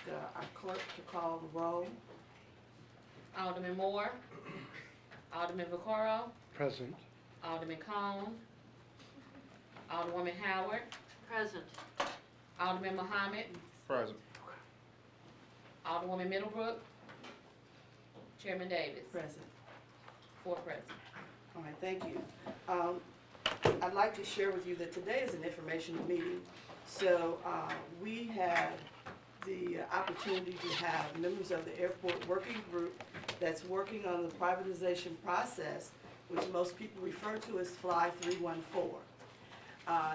our clerk to call the roll. Alderman Moore, Alderman Vaccaro, Present. Alderman Cone, Alderwoman Howard, Present. Alderman Muhammad, Present. Alderwoman Middlebrook, Chairman Davis. Present. 4 present. All right, thank you. I'd like to share with you that today is an informational meeting. So we have the opportunity to have members of the airport working group that's working on the privatization process, which most people refer to as Fly 314.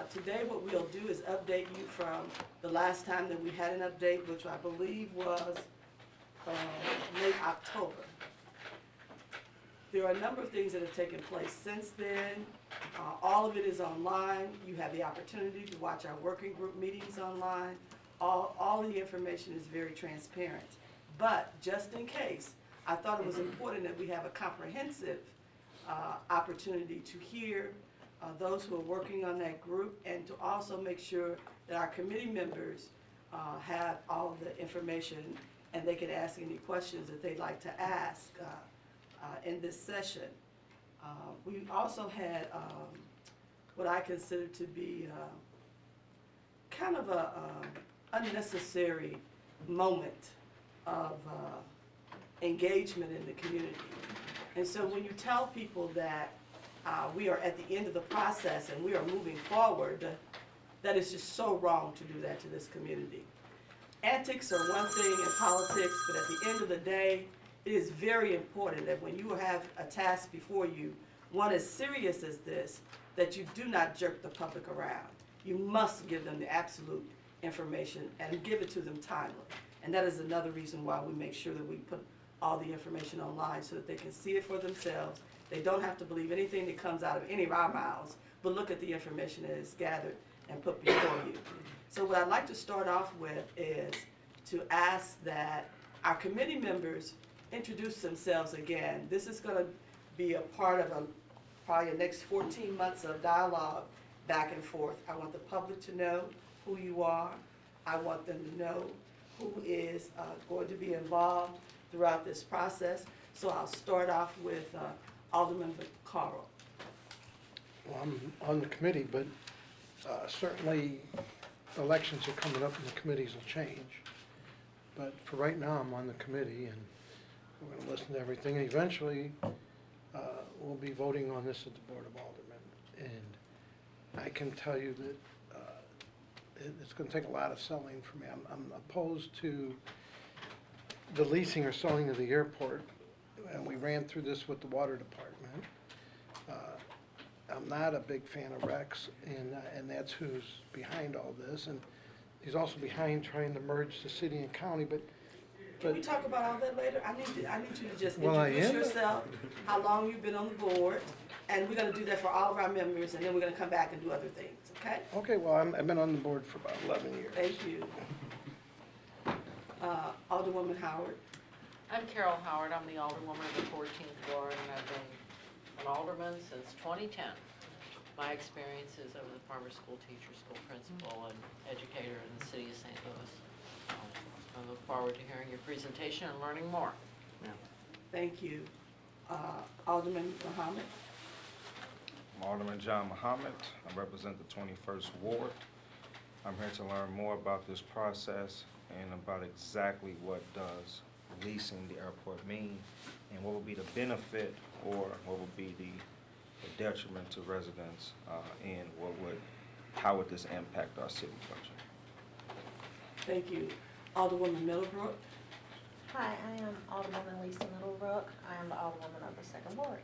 Today what we'll do is update you from the last time that we had an update, which I believe was late October. There are a number of things that have taken place since then. All of it is online. You have the opportunity to watch our working group meetings online. All the information is very transparent. But just in case, I thought it was important that we have a comprehensive opportunity to hear those who are working on that group, and to also make sure that our committee members have all the information and they can ask any questions that they'd like to ask in this session. We also had what I consider to be kind of a unnecessary moment of engagement in the community. And so when you tell people that we are at the end of the process and we are moving forward, that is just so wrong to do that to this community. Antics are one thing in politics, but at the end of the day, it is very important that when you have a task before you, one as serious as this, that you do not jerk the public around. You must give them the absolute information and give it to them timely. And that is another reason why we make sure that we put all the information online so that they can see it for themselves. They don't have to believe anything that comes out of any of our mouths, but look at the information that is gathered and put before you. So what I'd like to start off with is to ask that our committee members introduce themselves again. This is going to be a part of probably the next 14 months of dialogue back and forth. I want the public to know who you are. I want them to know who is going to be involved throughout this process. So I'll start off with Alderman Vaccaro. Well, I'm on the committee, but certainly elections are coming up and the committees will change. But for right now, I'm on the committee, and we're going to listen to everything. And eventually, we'll be voting on this at the Board of Aldermen. And I can tell you that it's going to take a lot of selling for me. I'm opposed to the leasing or selling of the airport, and we ran through this with the water department. I'm not a big fan of Rex, and that's who's behind all this. And he's also behind trying to merge the city and county. But can we talk about all that later? I need you to just Well, introduce yourself, how long you've been on the board, and we're going to do that for all of our members, and then we're going to come back and do other things, okay? Okay, well, I've been on the board for about 11 years. Thank you. Alderwoman Howard. I'm Carol Howard. I'm the Alderwoman of the 14th Ward, and I've been an alderman since 2010. My experience is I was a farmer school teacher, school principal, and educator in the city of St. Louis. I look forward to hearing your presentation and learning more. Thank you. Alderman Muhammad. I'm Alderman John Muhammad. I represent the 21st Ward. I'm here to learn more about this process and about exactly what does leasing the airport mean, and what will be the benefit or what will be the detriment to residents, and how would this impact our city budget. Thank you. Alderwoman Middlebrook. Hi, I am Alderwoman Lisa Middlebrook. I am the Alderwoman of the 2nd Ward.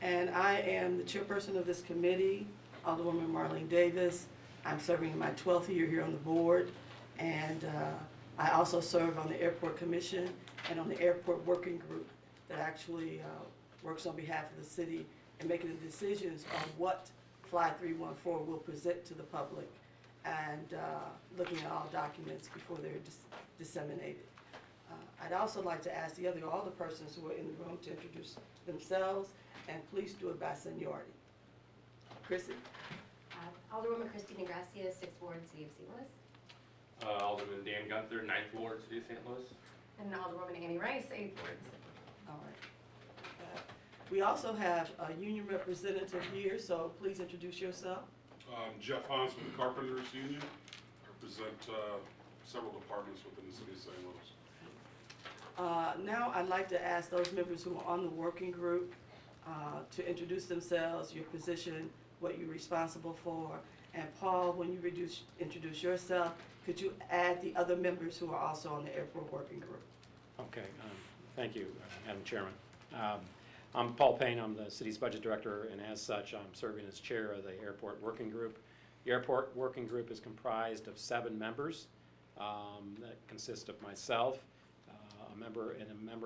And I am the chairperson of this committee, Alderwoman Marlene Davis. I'm serving in my 12th year here on the board, and I also serve on the Airport Commission and on the Airport Working Group that actually works on behalf of the city and making the decisions on what Fly 314 will present to the public, and looking at all documents before they're disseminated. I'd also like to ask the other alderpersons who are in the room to introduce themselves, and please do it by seniority. Chrissy? Alderwoman Christina Gracia, 6th Ward, City of St. Louis. Alderman Dan Gunther, 9th Ward, City of St. Louis. And Alderwoman Annie Rice, 8th Ward. All right. We also have a union representative here, so please introduce yourself. Jeff Hans from the Carpenters Union. I represent several departments within the city of St. Louis. Now I'd like to ask those members who are on the working group to introduce themselves, your position, what you're responsible for. And Paul, when you introduce yourself, could you add the other members who are also on the airport working group? Okay, thank you, Madam Chairman. I'm Paul Payne, I'm the city's budget director, and as such, I'm serving as chair of the airport working group. The airport working group is comprised of 7 members that consist of myself, a member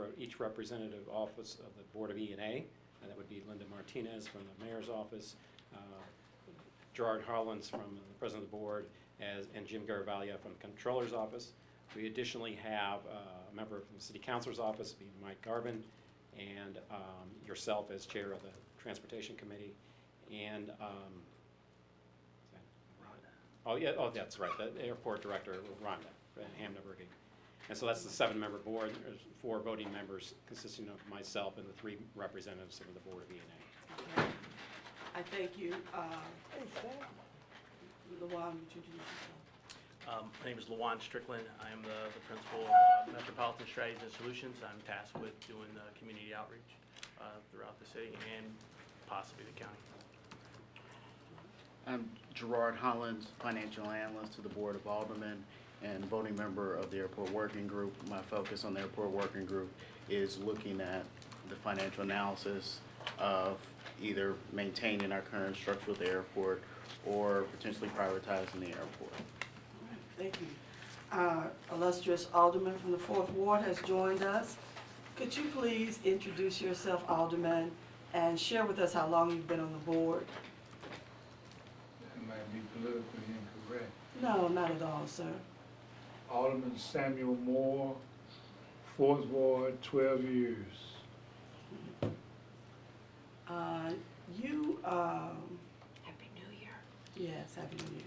of each representative office of the Board of E&A, and that would be Linda Martinez from the mayor's office, Gerard Harlins from the president of the board, and Jim Garavaglia from the controller's office. We additionally have a member from the city councilor's office, being Mike Garvin, and yourself as chair of the transportation committee, and that's right, the airport director, Rhonda Hamnabergy. And so that's the 7-member board. There's 4 voting members consisting of myself and the 3 representatives of the Board of E&A. Okay. I thank you. Lawan, would you introduce yourself? My name is Lawan Strickland. I am the principal of Metropolitan Strategies and Solutions. I'm tasked with doing the community outreach throughout the city and possibly the county. I'm Gerard Hollins, financial analyst to the Board of Aldermen and voting member of the Airport Working Group. My focus on the Airport Working Group is looking at the financial analysis of either maintaining our current structure with the airport or potentially privatizing the airport. Thank you. Our illustrious alderman from the 4th Ward has joined us. Could you please introduce yourself, Alderman, and share with us how long you've been on the board? That might be politically incorrect. No, not at all, sir. Alderman Samuel Moore, 4th Ward, 12 years. Happy New Year. Yes, Happy New Year.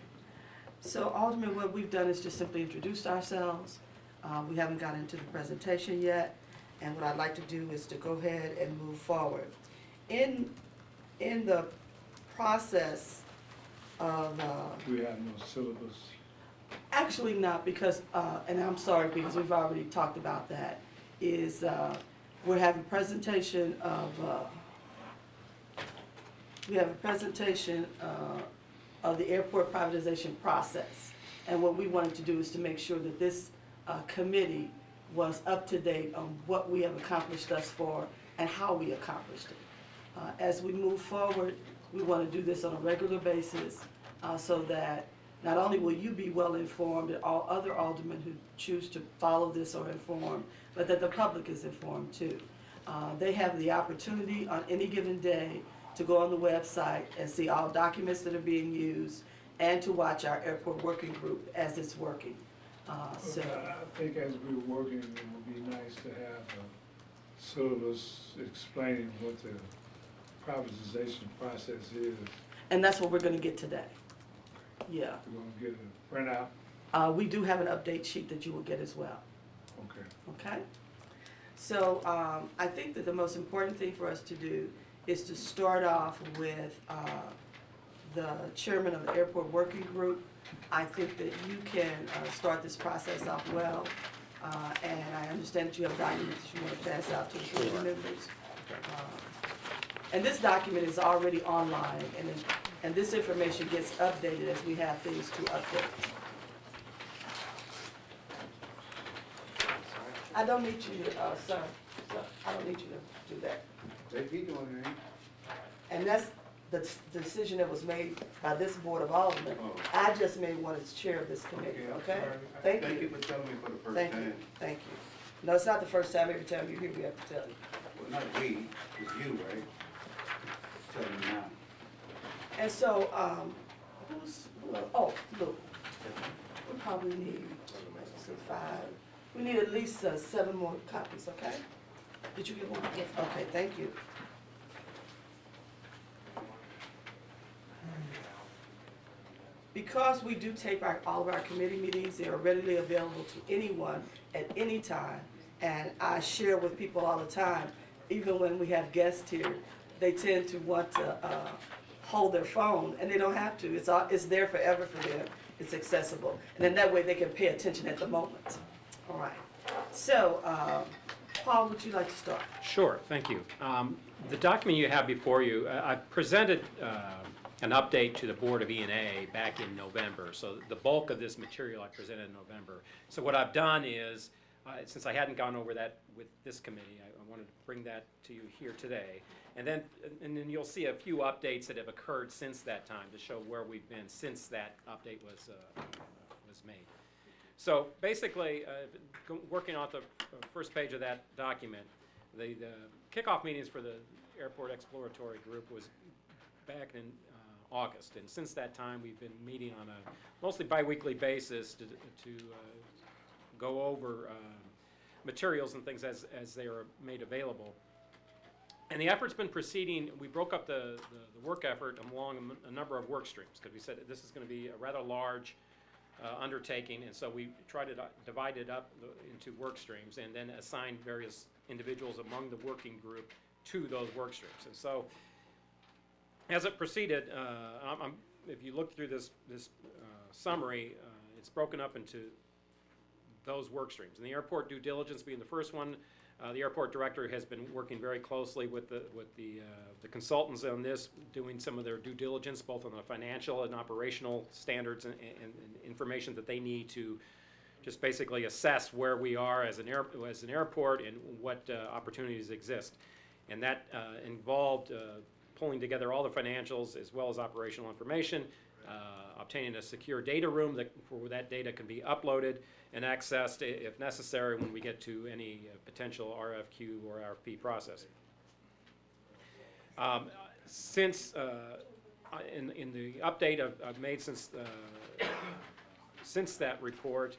So Alderman, what we've done is just simply introduced ourselves. We haven't gotten into the presentation yet, and what I'd like to do is to go ahead and move forward. In the process of We have no syllabus. actually not, because and I'm sorry because we've already talked about that, is we're having a presentation of the airport privatization process. And what we wanted to do is to make sure that this committee was up to date on what we have accomplished thus far and how we accomplished it. As we move forward, we want to do this on a regular basis so that not only will you be well informed and all other aldermen who choose to follow this are informed, but that the public is informed too. They have the opportunity on any given day to go on the website and see all documents that are being used and to watch our airport working group as it's working. So I think as we're working, it would be nice to have a syllabus explaining what the privatization process is. and that's what we're going to get today. Yeah. We're going to get a printout. We do have an update sheet that you will get as well. Okay. Okay? So I think that the most important thing for us to do is to start off with the chairman of the airport working group. I think that you can start this process off well. And I understand that you have documents that you want to pass out to the committee members. And this document is already online, and this information gets updated as we have things to update. I don't need you to, sir, I don't need you to do that. They be doing it. And that's the decision that was made by this Board of Aldermen. I just made one as chair of this committee, okay? Thank you. Thank you for telling me for the first Thank time. you, thank you. No, it's not the first time. Every time you're here, we have to tell you. Well, not we, it's you, right? Tell me now. And so, look, we probably need, let's see, 5. We need at least 7 more copies, okay? Did you get one? Yes. Okay, thank you. because we do tape all of our committee meetings, they are readily available to anyone at any time. And I share with people all the time, even when we have guests here, they tend to want to hold their phone, and they don't have to. It's there forever for them. It's accessible. And then that way they can pay attention at the moment. All right. So, Paul, would you like to start? Sure, thank you. The document you have before you, I presented an update to the Board of E&A back in November. So the bulk of this material I presented in November. So what I've done is, since I hadn't gone over that with this committee, I wanted to bring that to you here today. And then you'll see a few updates that have occurred since that time to show where we've been since that update was made. So basically, working off the first page of that document, the kickoff meetings for the Airport Exploratory Group was back in August, and since that time we've been meeting on a mostly bi-weekly basis to go over materials and things as they are made available. And the effort's been proceeding. We broke up the work effort along a number of work streams because we said that this is going to be a rather large undertaking, and so we tried to divide it up into work streams and then assign various individuals among the working group to those work streams. And so as it proceeded, if you look through this summary, it's broken up into those work streams. And the airport due diligence being the first one, the airport director has been working very closely with the consultants on this, doing some of their due diligence, both on the financial and operational standards and information that they need to just basically assess where we are as an airport and what opportunities exist. And that involved pulling together all the financials as well as operational information, obtaining a secure data room where that data can be uploaded and accessed if necessary when we get to any potential RFQ or RFP process. Since in the update I've made since that report,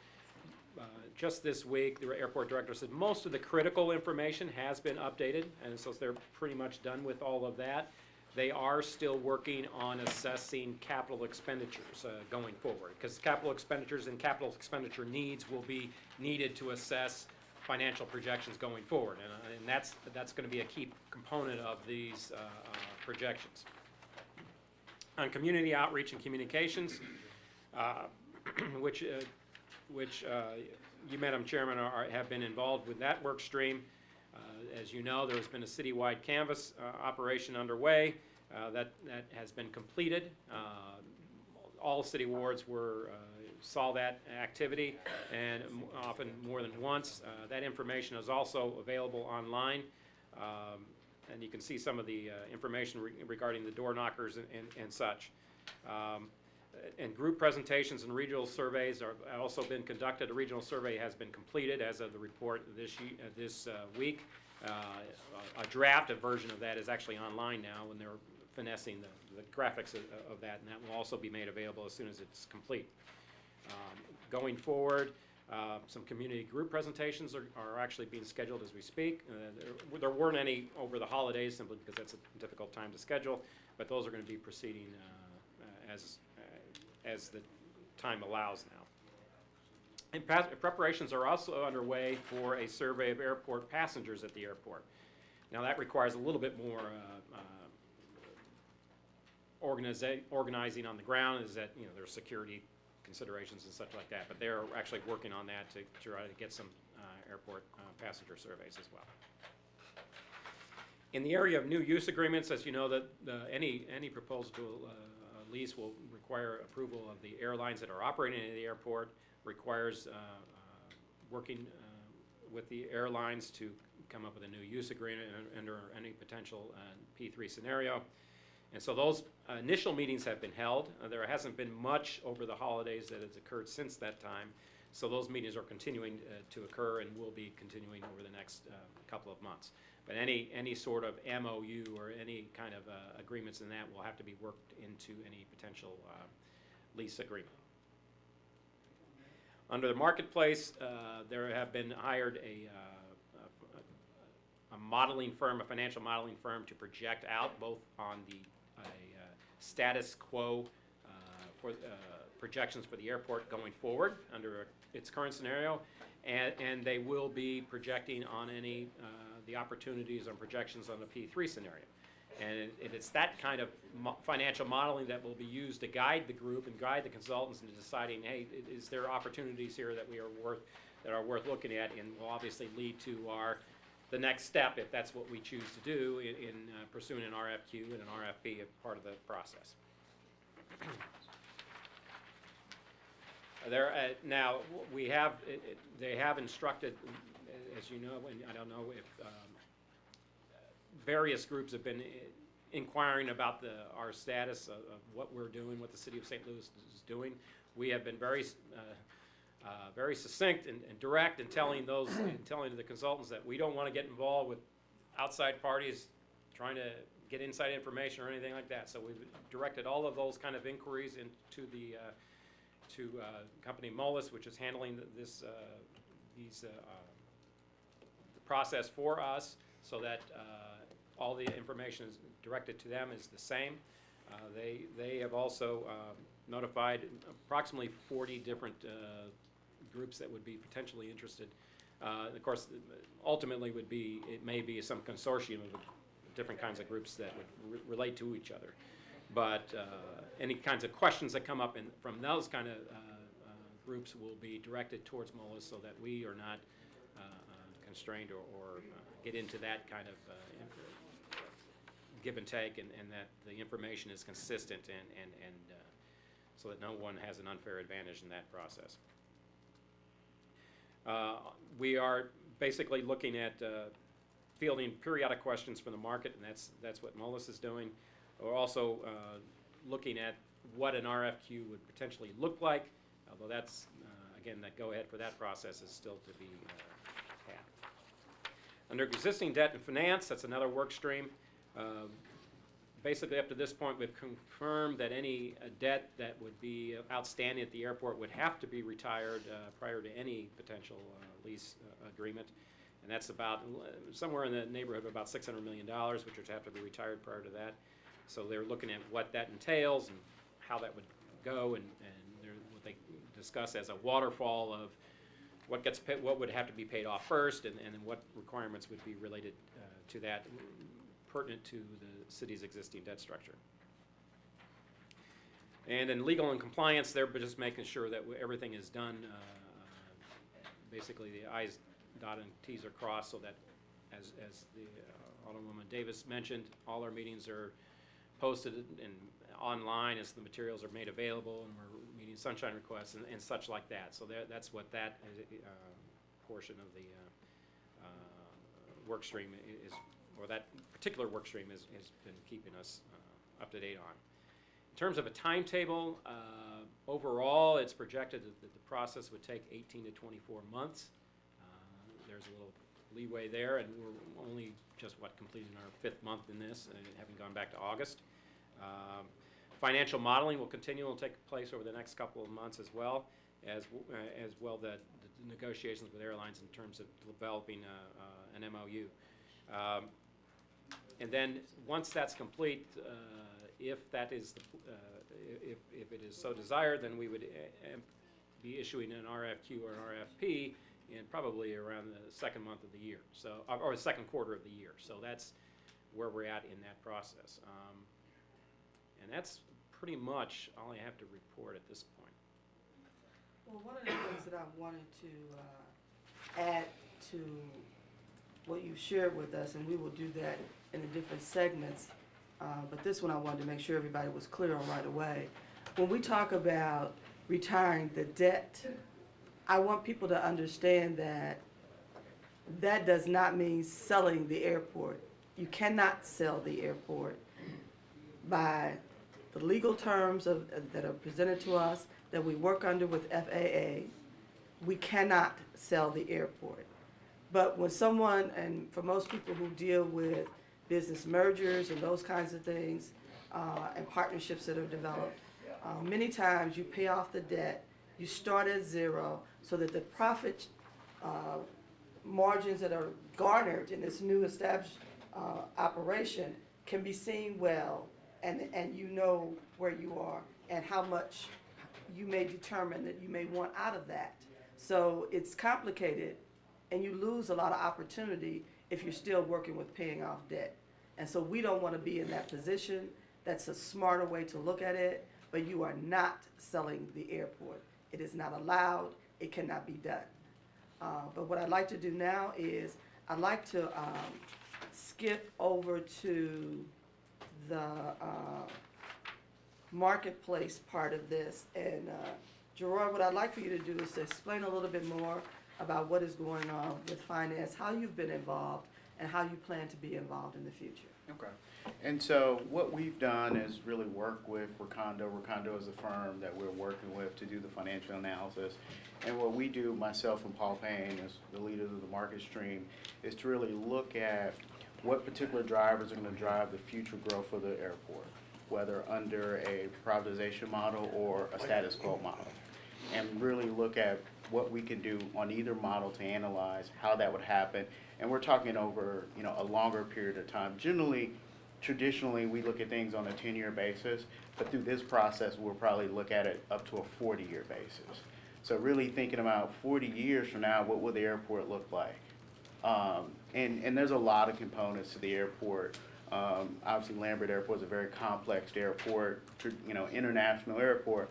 just this week, the airport director said most of the critical information has been updated, and so they're pretty much done with all of that. They are still working on assessing capital expenditures going forward, because capital expenditures and capital expenditure needs will be needed to assess financial projections going forward, and that's going to be a key component of these projections. On community outreach and communications, which you, Madam Chairman, have been involved with that work stream. As you know, there has been a citywide canvas operation underway that has been completed. All city wards saw that activity, and often more than once. That information is also available online, and you can see some of the information regarding the door knockers and such. And group presentations and regional surveys have also been conducted. A regional survey has been completed as of the report this week. A drafted version of that is actually online now, and they're finessing the graphics of that, and that will also be made available as soon as it's complete. Going forward, some community group presentations are actually being scheduled as we speak. There weren't any over the holidays simply because that's a difficult time to schedule, but those are going to be proceeding as the time allows now. And preparations are also underway for a survey of airport passengers at the airport. Now that requires a little bit more organizing on the ground, is that there's security considerations and such like that, but they're actually working on that to try to get some airport passenger surveys as well. In the area of new use agreements, as you know, that any proposal to lease will require approval of the airlines that are operating at the airport, requires working with the airlines to come up with a new use agreement under any potential P3 scenario. And so those initial meetings have been held. There hasn't been much over the holidays that has occurred since that time. So those meetings are continuing to occur and will be continuing over the next couple of months. But any sort of MOU or any kind of agreements in that will have to be worked into any potential lease agreement. Under the marketplace, there have been hired a modeling firm, a financial modeling firm, to project out both on the status quo projections for the airport going forward under its current scenario, and they will be projecting on any the opportunities and projections on the P3 scenario. And it's that kind of financial modeling that will be used to guide the group and guide the consultants into deciding, hey, is there opportunities here that are worth looking at, and will obviously lead to the next step, if that's what we choose to do, in pursuing an RFQ and an RFP as part of the process. Now, they have instructed, as you know, and I don't know if various groups have been inquiring about our status of what we're doing, what the city of St. Louis is doing. We have been very succinct and direct in telling the consultants that we don't want to get involved with outside parties trying to get inside information or anything like that. So we've directed all of those kind of inquiries into the company Moelis, which is handling the process for us, so that all the information is directed to them is the same. They have also notified approximately 40 different groups that would be potentially interested. Of course, ultimately it may be some consortium of different kinds of groups that would relate to each other. But any kinds of questions that come up from those kind of groups will be directed towards Moelis, so that we are not constrained or get into that kind of give and take, and that the information is consistent and so that no one has an unfair advantage in that process. We are basically looking at fielding periodic questions from the market, and that's what Moelis is doing. We're also looking at what an RFQ would potentially look like, although that's, again, that go-ahead for that process is still to be had. Under existing debt and finance, that's another work stream. Basically, up to this point, we've confirmed that any debt that would be outstanding at the airport would have to be retired prior to any potential lease agreement. And that's about somewhere in the neighborhood of about $600 million, which would have to be retired prior to that. So they're looking at what that entails and how that would go, and what they discuss as a waterfall of what would have to be paid off first, and what requirements would be related to that, pertinent to the city's existing debt structure. And in legal and compliance, they're just making sure that everything is done, basically the I's dotted and T's are crossed, so that, as the Alderwoman Davis mentioned, all our meetings are posted and online as the materials are made available, and we're meeting sunshine requests and such like that. So that's what that portion of the work stream is, or that particular work stream has been keeping us up to date on. In terms of a timetable, overall it's projected that the process would take 18 to 24 months. There's a little leeway there, and we're only just completing our 5th month in this, and having gone back to August. Financial modeling will continue, will take place over the next couple of months as well the negotiations with airlines in terms of developing an MOU. And then once that's complete, if that is if it is so desired, then we would be issuing an RFQ or an RFP in probably around the 2nd month of the year, or the 2nd quarter of the year. So that's where we're at in that process. And that's pretty much all I have to report at this point. Well, one of the things that I wanted to add to what you shared with us, and we will do that in the different segments, but this one I wanted to make sure everybody was clear on right away. When we talk about retiring the debt, I want people to understand that that does not mean selling the airport. You cannot sell the airport. By the legal terms that are presented to us, that we work under with FAA, we cannot sell the airport. But when someone, and for most people who deal with business mergers and those kinds of things, and partnerships that are developed, many times you pay off the debt, you start at zero, so that the profit margins that are garnered in this new established operation can be seen well, and you know where you are and how much you may determine that you may want out of that. So it's complicated, and you lose a lot of opportunity if you're still working with paying off debt. And so we don't want to be in that position. That's a smarter way to look at it, but you are not selling the airport. It is not allowed. It cannot be done. But what I'd like to do now is I'd like to skip over to the marketplace part of this. And Gerard, what I'd like for you to do is to explain a little bit more about what is going on with finance, how you've been involved, and how you plan to be involved in the future. Okay. And so what we've done is really work with Recondo. Recondo is the firm that we're working with to do the financial analysis. And what we do, myself and Paul Payne, as the leaders of the market stream, is to really look at what particular drivers are going to drive the future growth of the airport, whether under a privatization model or a status quo model, and really look at what we can do on either model to analyze how that would happen. And we're talking over, you know, a longer period of time. Traditionally, we look at things on a 10-year basis, but through this process, we'll probably look at it up to a 40-year basis. So really thinking about 40 years from now, what will the airport look like? And there's a lot of components to the airport. Obviously, Lambert Airport is a very complex airport, you know, international airport.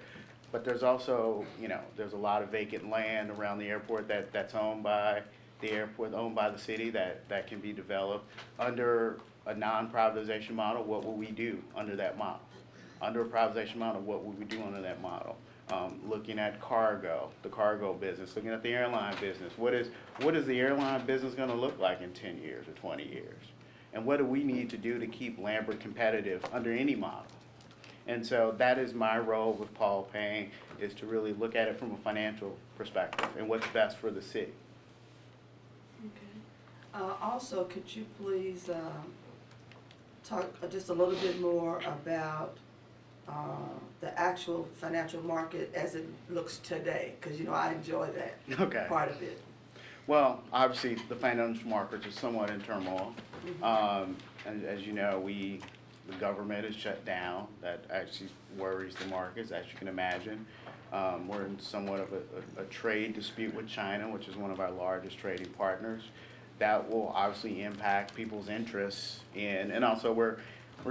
But there's also, you know, there's a lot of vacant land around the airport that's owned by the airport, owned by the city, that can be developed. Under a non-privatization model, what will we do under that model? Under a privatization model, what would we do under that model? Looking at cargo, the cargo business, looking at the airline business. What is the airline business going to look like in 10 years or 20 years? And what do we need to do to keep Lambert competitive under any model? And so that is my role with Paul Payne, is to really look at it from a financial perspective and what's best for the city. Okay. Also, could you please talk just a little bit more about the actual financial market as it looks today? Because, you know, I enjoy that part of it. Well, obviously, the financial markets are somewhat in turmoil. And as you know, the government is shut down. That actually worries the markets, as you can imagine. We're in somewhat of a trade dispute with China, which is one of our largest trading partners. That will obviously impact people's interests in, and also we're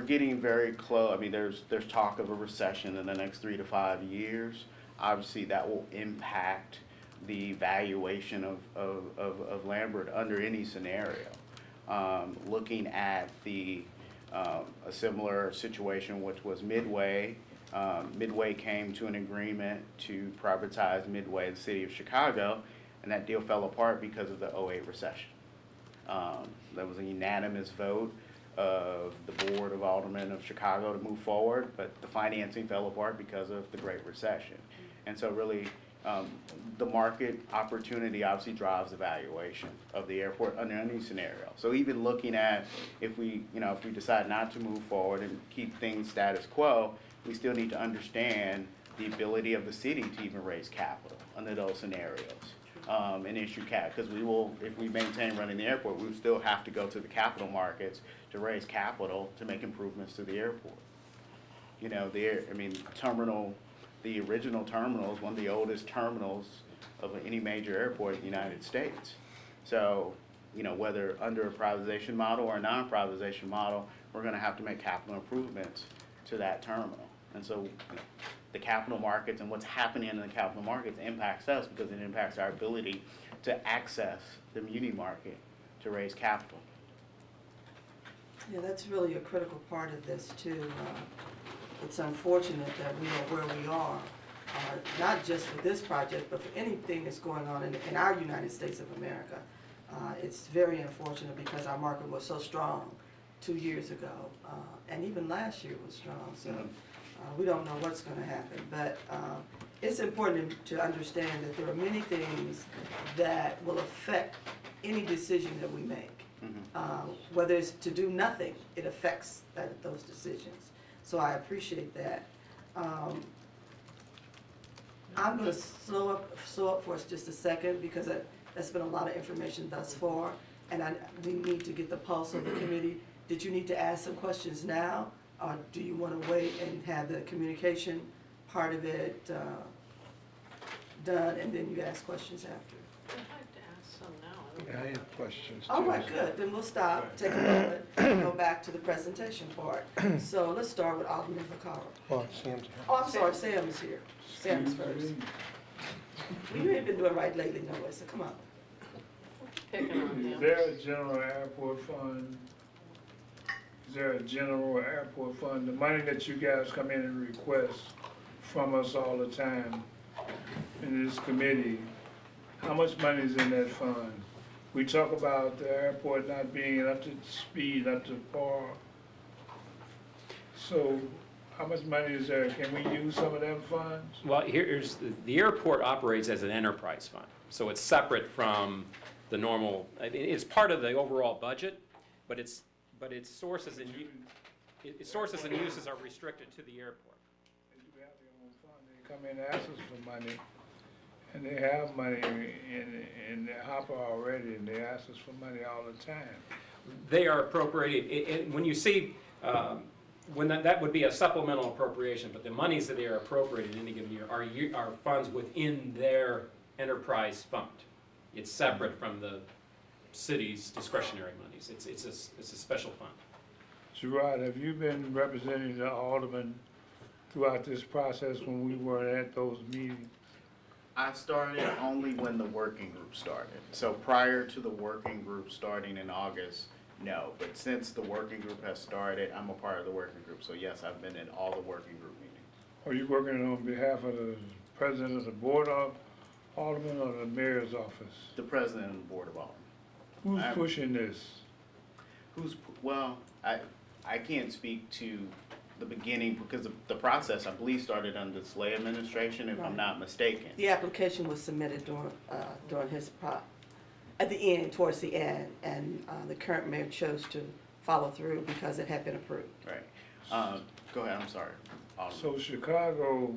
getting very close. I mean, there's talk of a recession in the next 3 to 5 years. Obviously, that will impact the valuation of Lambert under any scenario. Looking at a similar situation, which was Midway. Midway came to an agreement to privatize Midway in the city of Chicago, and that deal fell apart because of the 2008 recession. There was a unanimous vote of the Board of Aldermen of Chicago to move forward, but the financing fell apart because of the Great Recession. And so really, the market opportunity obviously drives the valuation of the airport under any scenario. So even looking at if we decide not to move forward and keep things status quo, we still need to understand the ability of the city to even raise capital under those scenarios. And issue cap, because we will, if we maintain running the airport, we will still have to go to the capital markets to raise capital to make improvements to the airport. You know, the original terminal is one of the oldest terminals of any major airport in the United States. So, you know, whether under a privatization model or a non-privatization model, we're going to have to make capital improvements to that terminal. And so, you know, the capital markets and what's happening in the capital markets impacts us because it impacts our ability to access the muni market to raise capital. Yeah, that's really a critical part of this too. It's unfortunate that we are where we are, not just for this project, but for anything that's going on in our United States of America. It's very unfortunate because our market was so strong 2 years ago, and even last year was strong. So. We don't know what's going to happen, but it's important to understand that there are many things that will affect any decision that we make. Whether it's to do nothing, it affects those decisions. So I appreciate that. I'm going to slow up for us just a second because that's been a lot of information thus far, and we need to get the pulse of the committee. Did you need to ask some questions now? Or do you want to wait and have the communication part of it done, and then you ask questions after. I'd like to ask some now. Yeah, I have questions too. All right, good, then we'll stop, take a moment, and go back to the presentation part. So let's start with Alderman Vaccaro. Well, Sam's here. Oh, I'm sorry, Sam is here. Sam is first. Well, you ain't been doing right lately, no way, so come on. Picking on Is him. there a general airport fund? Is there a general airport fund? The money that you guys come in and request from us all the time in this committee, how much money is in that fund? We talk about the airport not being up to speed, up to par. So how much money is there? Can we use some of them funds? Well, here's, the airport operates as an enterprise fund, so it's separate from the normal, it's part of the overall budget, but its sources and uses are restricted to the airport. They do have their own fund. They come in and ask us for money, and they have money in their hopper already, and they ask us for money all the time. They are appropriated, when you see, when that would be a supplemental appropriation, but the monies that they are appropriated in any given year are funds within their enterprise fund. It's separate from the city's discretionary monies. It's a special fund. Gerard, have you been representing the alderman throughout this process when we were at those meetings? I started only when the working group started. So prior to the working group starting in August, no. But since the working group has started, I'm a part of the working group. So yes, I've been in all the working group meetings. Are you working on behalf of the president of the board of aldermen or the mayor's office? The president of the board of aldermen. Who's pushing this? Well, I can't speak to the beginning because the process, I believe, started under the Slay administration, if I'm not mistaken. The application was submitted during his at the end, towards the end, and the current mayor chose to follow through because it had been approved. Right. Go ahead, I'm sorry. So Chicago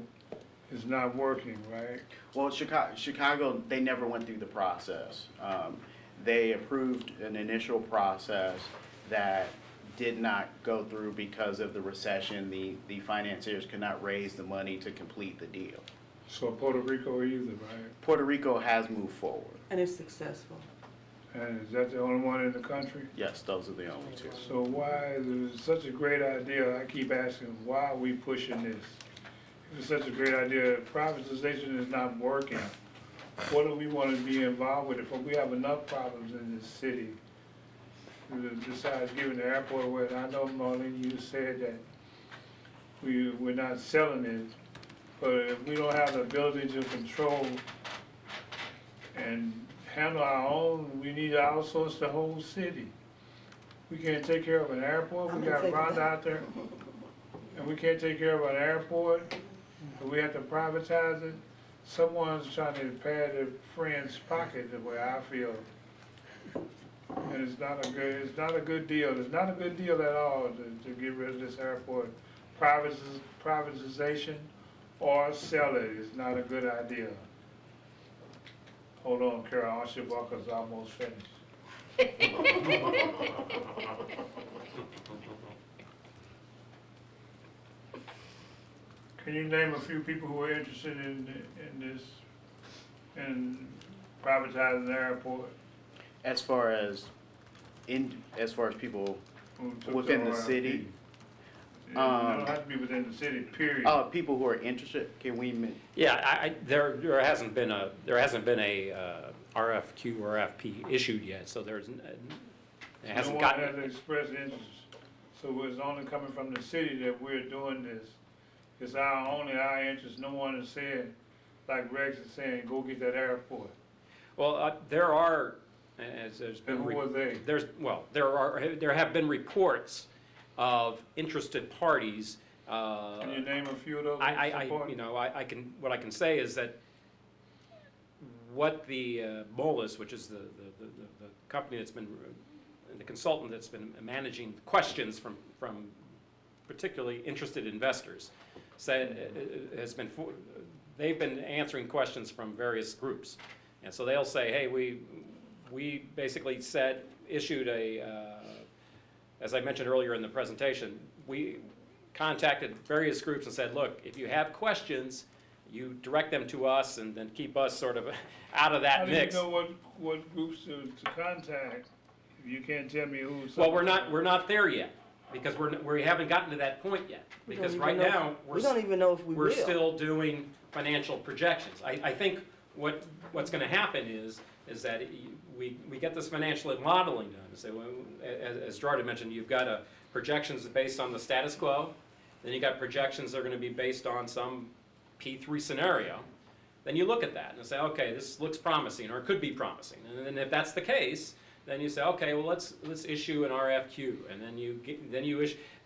is not working, right? Well, Chicago, they never went through the process. They approved an initial process that did not go through because of the recession. The financiers could not raise the money to complete the deal. So Puerto Rico either, right? Puerto Rico has moved forward. And it's successful. And is that the only one in the country? Yes, those are the only two. So why is it such a great idea? I keep asking, why are we pushing this? If it's such a great idea, privatization is not working. What do we want to be involved with? If we have enough problems in this city, besides giving the airport away, and I know, Marlene, you said that we're not selling it, but if we don't have the ability to control and handle our own, we need to outsource the whole city. We can't take care of an airport, we got Rhonda out there, and we can't take care of an airport, and we have to privatize it. Someone's trying to pad their friend's pocket the way I feel. And it's not a good deal. It's not a good deal at all to get rid of this airport. Privatization or sell it is not a good idea. Hold on, Carol, Usher Walker's almost finished. Can you name a few people who are interested in this, in privatizing the airport? As far as people within the city, It don't have to be within the city, period. people who are interested, can we? Yeah, there hasn't been a RFQ or RFP issued yet, so it hasn't gotten. No one has expressed interest. So it's only coming from the city that we're doing this. It's our interest. No one is saying, like Rex is saying, go get that airport. Well, there are, as there's been. And who are they? There have been reports of interested parties. Can you name a few of those? What I can say is that what the MOLIS, which is the company that's been, the consultant that's been managing questions from particularly interested investors, said they've been answering questions from various groups, and so they'll say, hey, we basically issued a, as I mentioned earlier in the presentation, contacted various groups and said, look, if you have questions, you direct them to us and then keep us sort of out of that mix. How do you know what groups to contact? If you can't tell me who's. Well, we're not there yet, because we haven't gotten to that point yet. Because right now, we don't even know if we will. we're still doing financial projections. I think what's gonna happen is that we get this financial modeling done. So, as Gerard mentioned, you've got projections based on the status quo, then you got projections that are gonna be based on some P3 scenario. Then you look at that and say, okay, this looks promising, or it could be promising. And then if that's the case, then you say, okay, well, let's issue an RFQ, and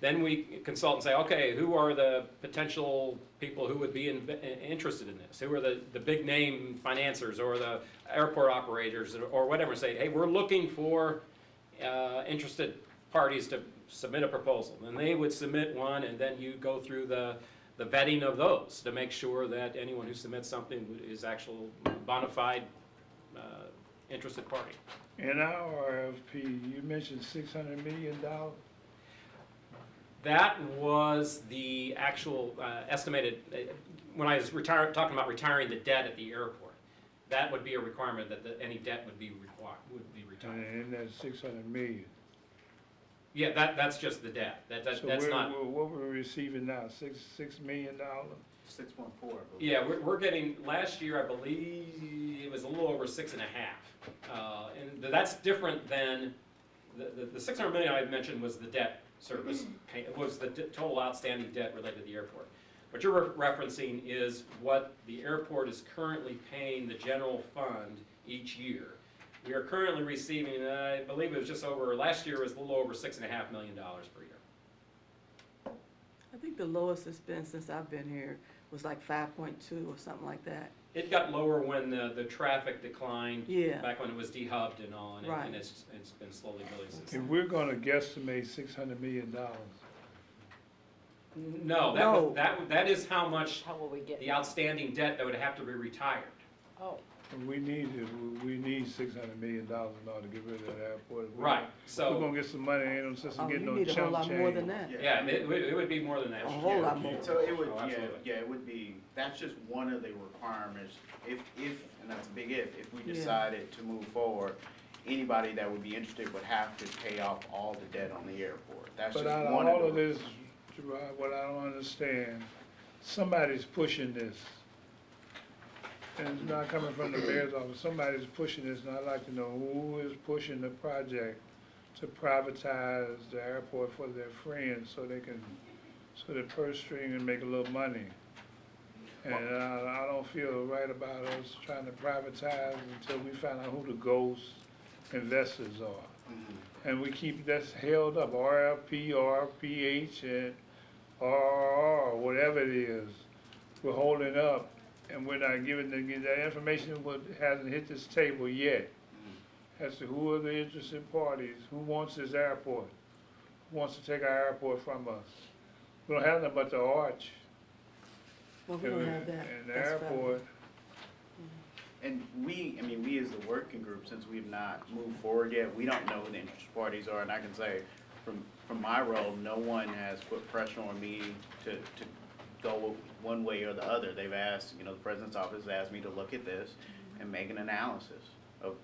then we consult and say, okay, who are the potential people who would be interested in this? Who are the big name financiers or the airport operators or whatever? Say, hey, we're looking for interested parties to submit a proposal, and they would submit one, and then you go through the vetting of those to make sure that anyone who submits something is actual bona fide interested party. In our RFP, you mentioned $600 million. That was the actual estimated, when I was talking about retiring the debt at the airport, that would be a requirement that any debt would be retired. And that's $600 million. Yeah, that's just the debt. That's not. What we're receiving now, $6 million? 6.4. Yeah, we're getting, last year, I believe, it was a little over 6.5. And that's different than, the $600 million I mentioned was the debt service, was the total outstanding debt related to the airport. What you're referencing is what the airport is currently paying the general fund each year. We are currently receiving, I believe it was just over, last year was a little over $6.5 million per year. I think the lowest it's been since I've been here was like 5.2 or something like that. It got lower when the traffic declined, Yeah. back when it was dehubbed and all, and, Right. and it's been slowly building since If then. we're gonna guesstimate $600 million, No, that is how much How will we get? the outstanding debt that would have to be retired. Oh, we need $600 million in order to get rid of that airport. Right, We're so, gonna get some money, ain't no sense in Oh, getting you no need a whole chump lot more than change. that. yeah, it would be more than that. A whole lot more. So it would, Oh, absolutely. it would be, that's just one of the requirements. If, and that's a big if we Yeah. decided to move forward, anybody that would be interested would have to pay off all the debt on the airport. That's But just out of one all of of the. this, Gerard, what I don't understand, somebody's pushing this. And it's not coming from the mayor's office, somebody's pushing this, and I'd like to know who is pushing the project to privatize the airport for their friends so they can, so the purse string and make a little money. And I don't feel right about us trying to privatize until we find out who the ghost investors are. And we keep, that's held up, RFP, RPH, and RRR, whatever it is, we're holding up, and we're not giving that information hasn't hit this table yet. As to who are the interested parties, who wants this airport, who wants to take our airport from us. We don't have nothing but the arch. Well, we don't have that. And the That's federal. airport. And we as the working group, since we've not moved forward yet, we don't know who the interested parties are, and I can say, from my role, no one has put pressure on me to go one way or the other. They've asked, the President's office asked me to look at this and make an analysis of,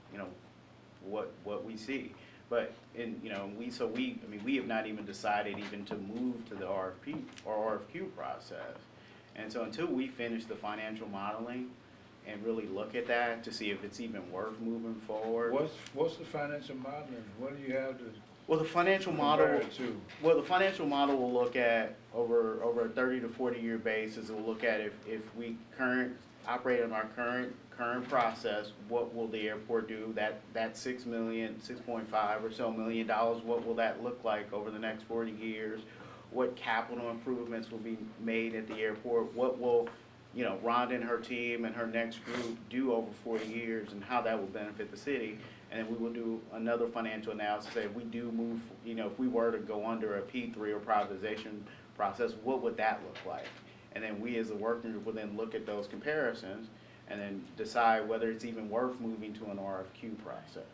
what we see. But we have not even decided even to move to the RFP or RFQ process. And so until we finish the financial modeling and really look at that to see if it's even worth moving forward. What's the financial modeling? What do you have to Well, the financial model. compare it to? Well, the financial model will look at over a 30 to 40 year basis. It will look at if we operate on our current process, what will the airport do? That $6.5 or so million, what will that look like over the next 40 years? What capital improvements will be made at the airport? What will, Rhonda and her team and her next group do over 40 years, and how that will benefit the city? And then we will do another financial analysis. Say if we do move, if we were to go under a P3 or privatization process, what would that look like? And then we as a working group will then look at those comparisons and then decide whether it's even worth moving to an RFQ process.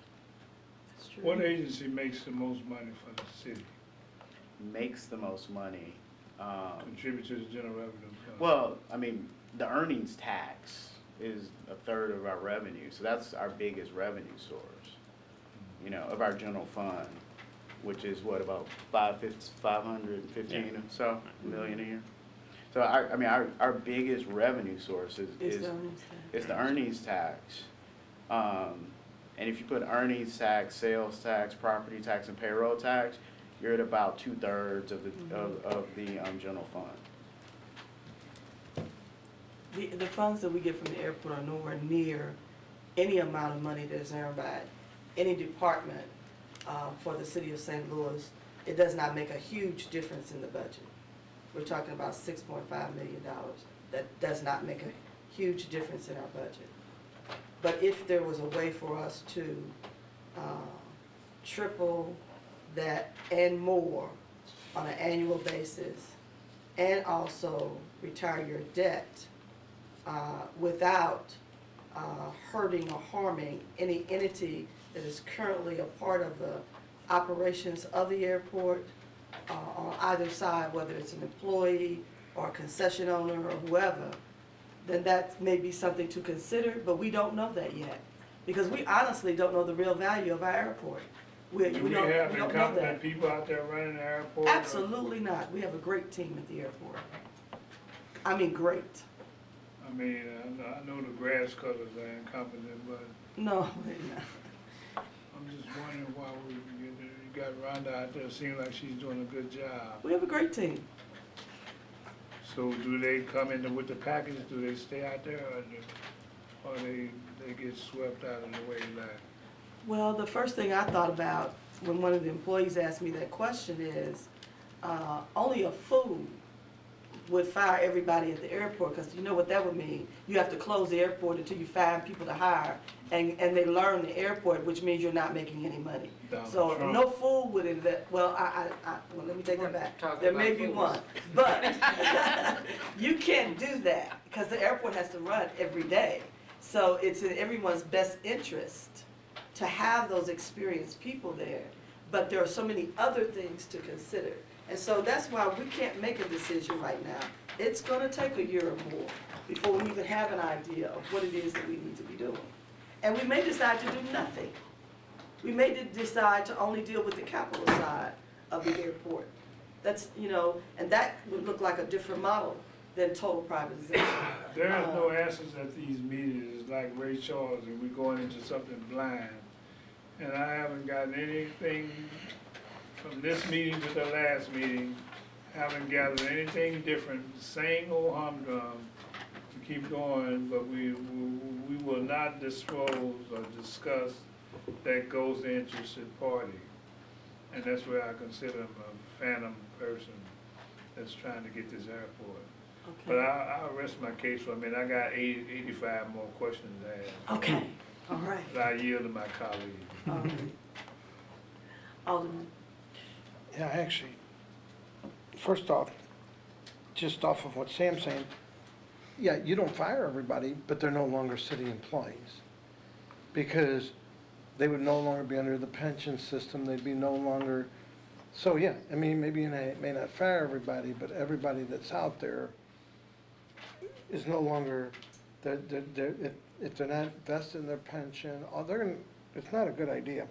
That's true. What agency makes the most money for the city? Makes the most money. Contribute to the general revenue fund. Well, I mean, the earnings tax is a third of our revenue, so that's our biggest revenue source, you know, of our general fund, which is what, about 515 or so million a year? So I mean, our biggest revenue source is the earnings tax. And if you put earnings tax, sales tax, property tax, and payroll tax, you're at about 2/3 of the general fund. The funds that we get from the airport are nowhere near any amount of money that is earned by any department for the city of St. Louis. It does not make a huge difference in the budget. We're talking about $6.5 million. That does not make a huge difference in our budget. But if there was a way for us to triple that and more on an annual basis, and also retire your debt without hurting or harming any entity that is currently a part of the operations of the airport on either side, whether it's an employee or a concession owner or whoever, then that may be something to consider, but we don't know that yet. Because we honestly don't know the real value of our airport. We Do we don't have know incompetent that. people out there running the airport? Absolutely not. We have a great team at the airport. I mean, great. I mean, I know the grass cutters are incompetent, but No, they're not. I'm just wondering why you got Rhonda out there, seems like she's doing a good job. We have a great team. So do they come in with the package, do they stay out there, or they get swept out of the way like? Well, the first thing I thought about when one of the employees asked me that question is, only a fool would fire everybody at the airport, because you know what that would mean? You have to close the airport until you find people to hire, and they learn the airport, which means you're not making any money. So no fool would invest, well, well, let me take that back. There may be one, but you can't do that, because the airport has to run every day. So it's in everyone's best interest to have those experienced people there. But there are so many other things to consider. And so that's why we can't make a decision right now. It's gonna take a year or more before we even have an idea of what it is that we need to be doing. And we may decide to do nothing. We may decide to only deal with the capital side of the airport. That's, you know, and that would look like a different model than total privatization. There is no answers at these meetings, it's like Ray Charles, and we're going into something blind. And I haven't gotten anything from this meeting to the last meeting, haven't gathered anything different, same old humdrum to keep going, but we will not disclose or discuss that goes to interested party. And that's where I consider him a phantom person that's trying to get this airport. Okay. But I'll rest my case for a minute. I got 85 more questions to ask. Okay, all right. But I yield to my colleague. All right. Alderman. Yeah, actually, first off, just off of what Sam's saying, yeah, you don't fire everybody, but they're no longer city employees. Because they would no longer be under the pension system, they'd be no longer, so yeah, I mean, maybe you may not fire everybody, but everybody that's out there is no longer, if they're not vested in their pension, it's not a good idea.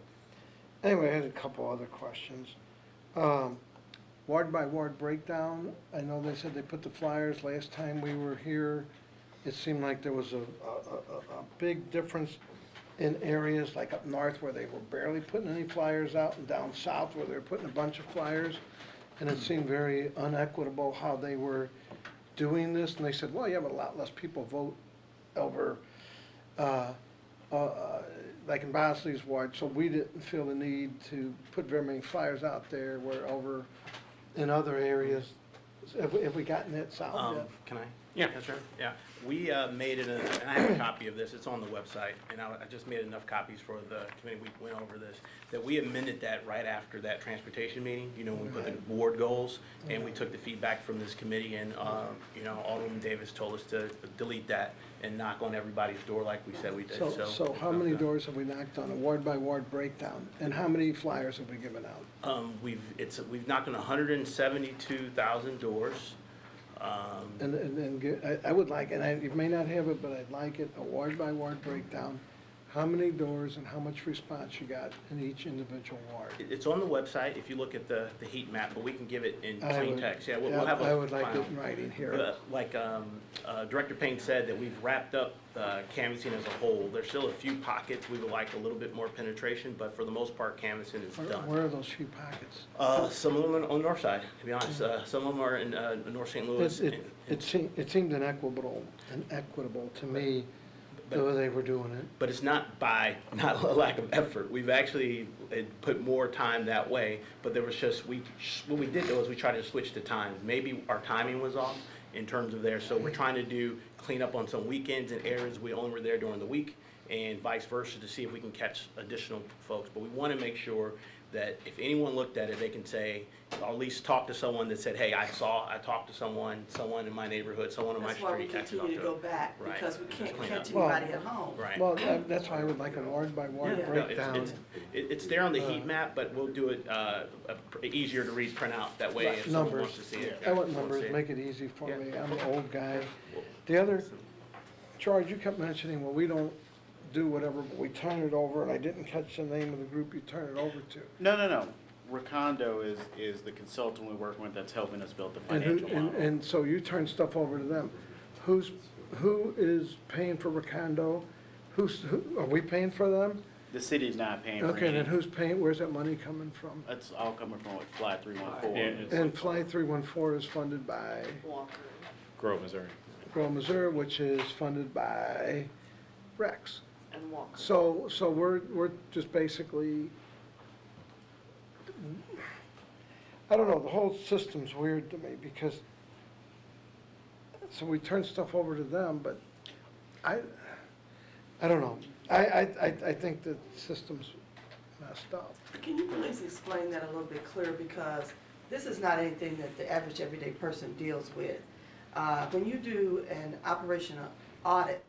Anyway, I had a couple other questions. Ward by ward breakdown, I know they said they put the flyers last time we were here. It seemed like there was a big difference in areas like up north where they were barely putting any flyers out, and down south where they were putting a bunch of flyers. And it seemed very unequitable how they were doing this. And they said, well, yeah, but a lot less people vote over, like in Bosley's ward, so we didn't feel the need to put very many flyers out there, where over in other areas, have we gotten that south yet? Can I? Yeah. Yes, sir. Yeah, we made it, and I have a copy of this, it's on the website, and I just made enough copies for the committee, we went over this, that we amended that right after that transportation meeting, you know, when we put the board goals, and we took the feedback from this committee, and, you know, Alderman Davis told us to delete that and knock on everybody's door like we said we did, so. So how many doors have we knocked on, a ward-by-ward breakdown? And how many flyers have we given out? We've knocked on 172,000 doors. I would like, and you may not have it, but I'd like it, a ward-by-ward breakdown. How many doors and how much response you got in each individual ward? It's on the website if you look at the heat map, but we can give it in plain text. Yeah, we'll have a I would like final. it in writing here. Like Director Payne said, that we've wrapped up canvassing as a whole. There's still a few pockets we would like a little bit more penetration, but for the most part, canvassing is done. Where are those few pockets? Some of them are on the north side, to be honest. Some of them are in North St. Louis. It seemed inequitable to me, the way they were doing it. But it's not a lack of effort. We've actually put more time that way, but there was just, what we did though is we tried to switch the times. Maybe our timing was off in terms of there, so we're trying to clean up on some weekends and areas we only were there during the week, and vice versa to see if we can catch additional folks. But we want to make sure that if anyone looked at it, they can say, or at least talk to someone that said, hey, I talked to someone in my neighborhood, someone on my That's why we street. continue to go back, Right. because we can't Clean catch up. anybody at home. Right. Well, that's why I would like a ward-by-ward Yeah. No, breakdown. it's there on the heat map, but we'll do it easier to read, print out, that way if someone Numbers. wants to see it. I want wants to numbers, see it. make it easy for Yeah. me, I'm an old guy. The other, George, you kept mentioning, well, we don't do whatever, but we turn it over, and I didn't catch the name of the group you turn it over to. No. Recondo is the consultant we work with that's helping us build the financial model. And so you turn stuff over to them. Who is paying for Recondo? Are we paying for them? The city's not paying for Okay, any. then who's paying, where's that money coming from? That's all coming from what, Fly 314. Yeah, it's And Fly 314 is funded by Grove, Missouri. Grove, Missouri, which is funded by Rex. And Walker. So we're just basically, I don't know, the whole system's weird to me because, so we turn stuff over to them, but I don't know. I think the system's messed up. Can you please explain that a little bit clearer, because this is not anything that the average everyday person deals with. When you do an operational audit,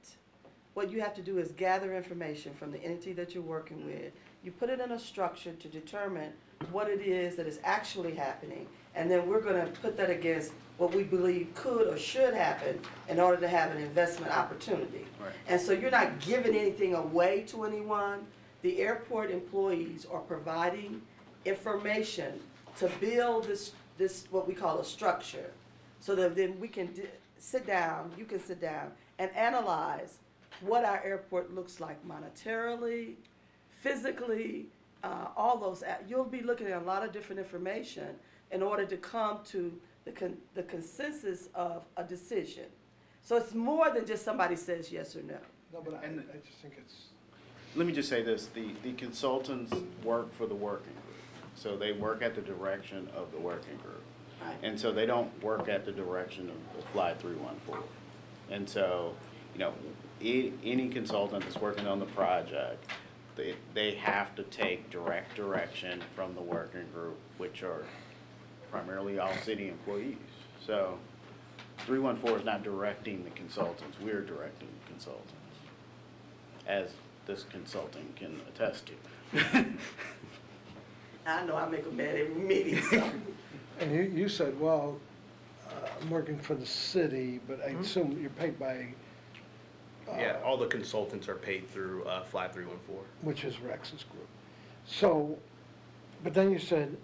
what you have to do is gather information from the entity that you're working with. You put it in a structure to determine what it is that is actually happening, and then we're gonna put that against what we believe could or should happen in order to have an investment opportunity. Right. And so you're not giving anything away to anyone. The airport employees are providing information to build this what we call a structure, so that then we can sit down, you can sit down and analyze what our airport looks like monetarily, physically, all those. You'll be looking at a lot of different information in order to come to the consensus of a decision. So it's more than just somebody says yes or no. No, but I just think it's. Let me just say this, the consultants work for the working group. So they work at the direction of the working group. Right. And so they don't work at the direction of Fly 314. And so, you know, any consultant that's working on the project, they have to take direct direction from the working group, which are primarily all city employees. So 314 is not directing the consultants, we're directing the consultants, as this consulting can attest to. I know I make them mad every meeting, so. And you said, well, I'm working for the city, but I assume you're paid by. Yeah, all the consultants are paid through Fly 314. Which is Rex's group. So, but then you said,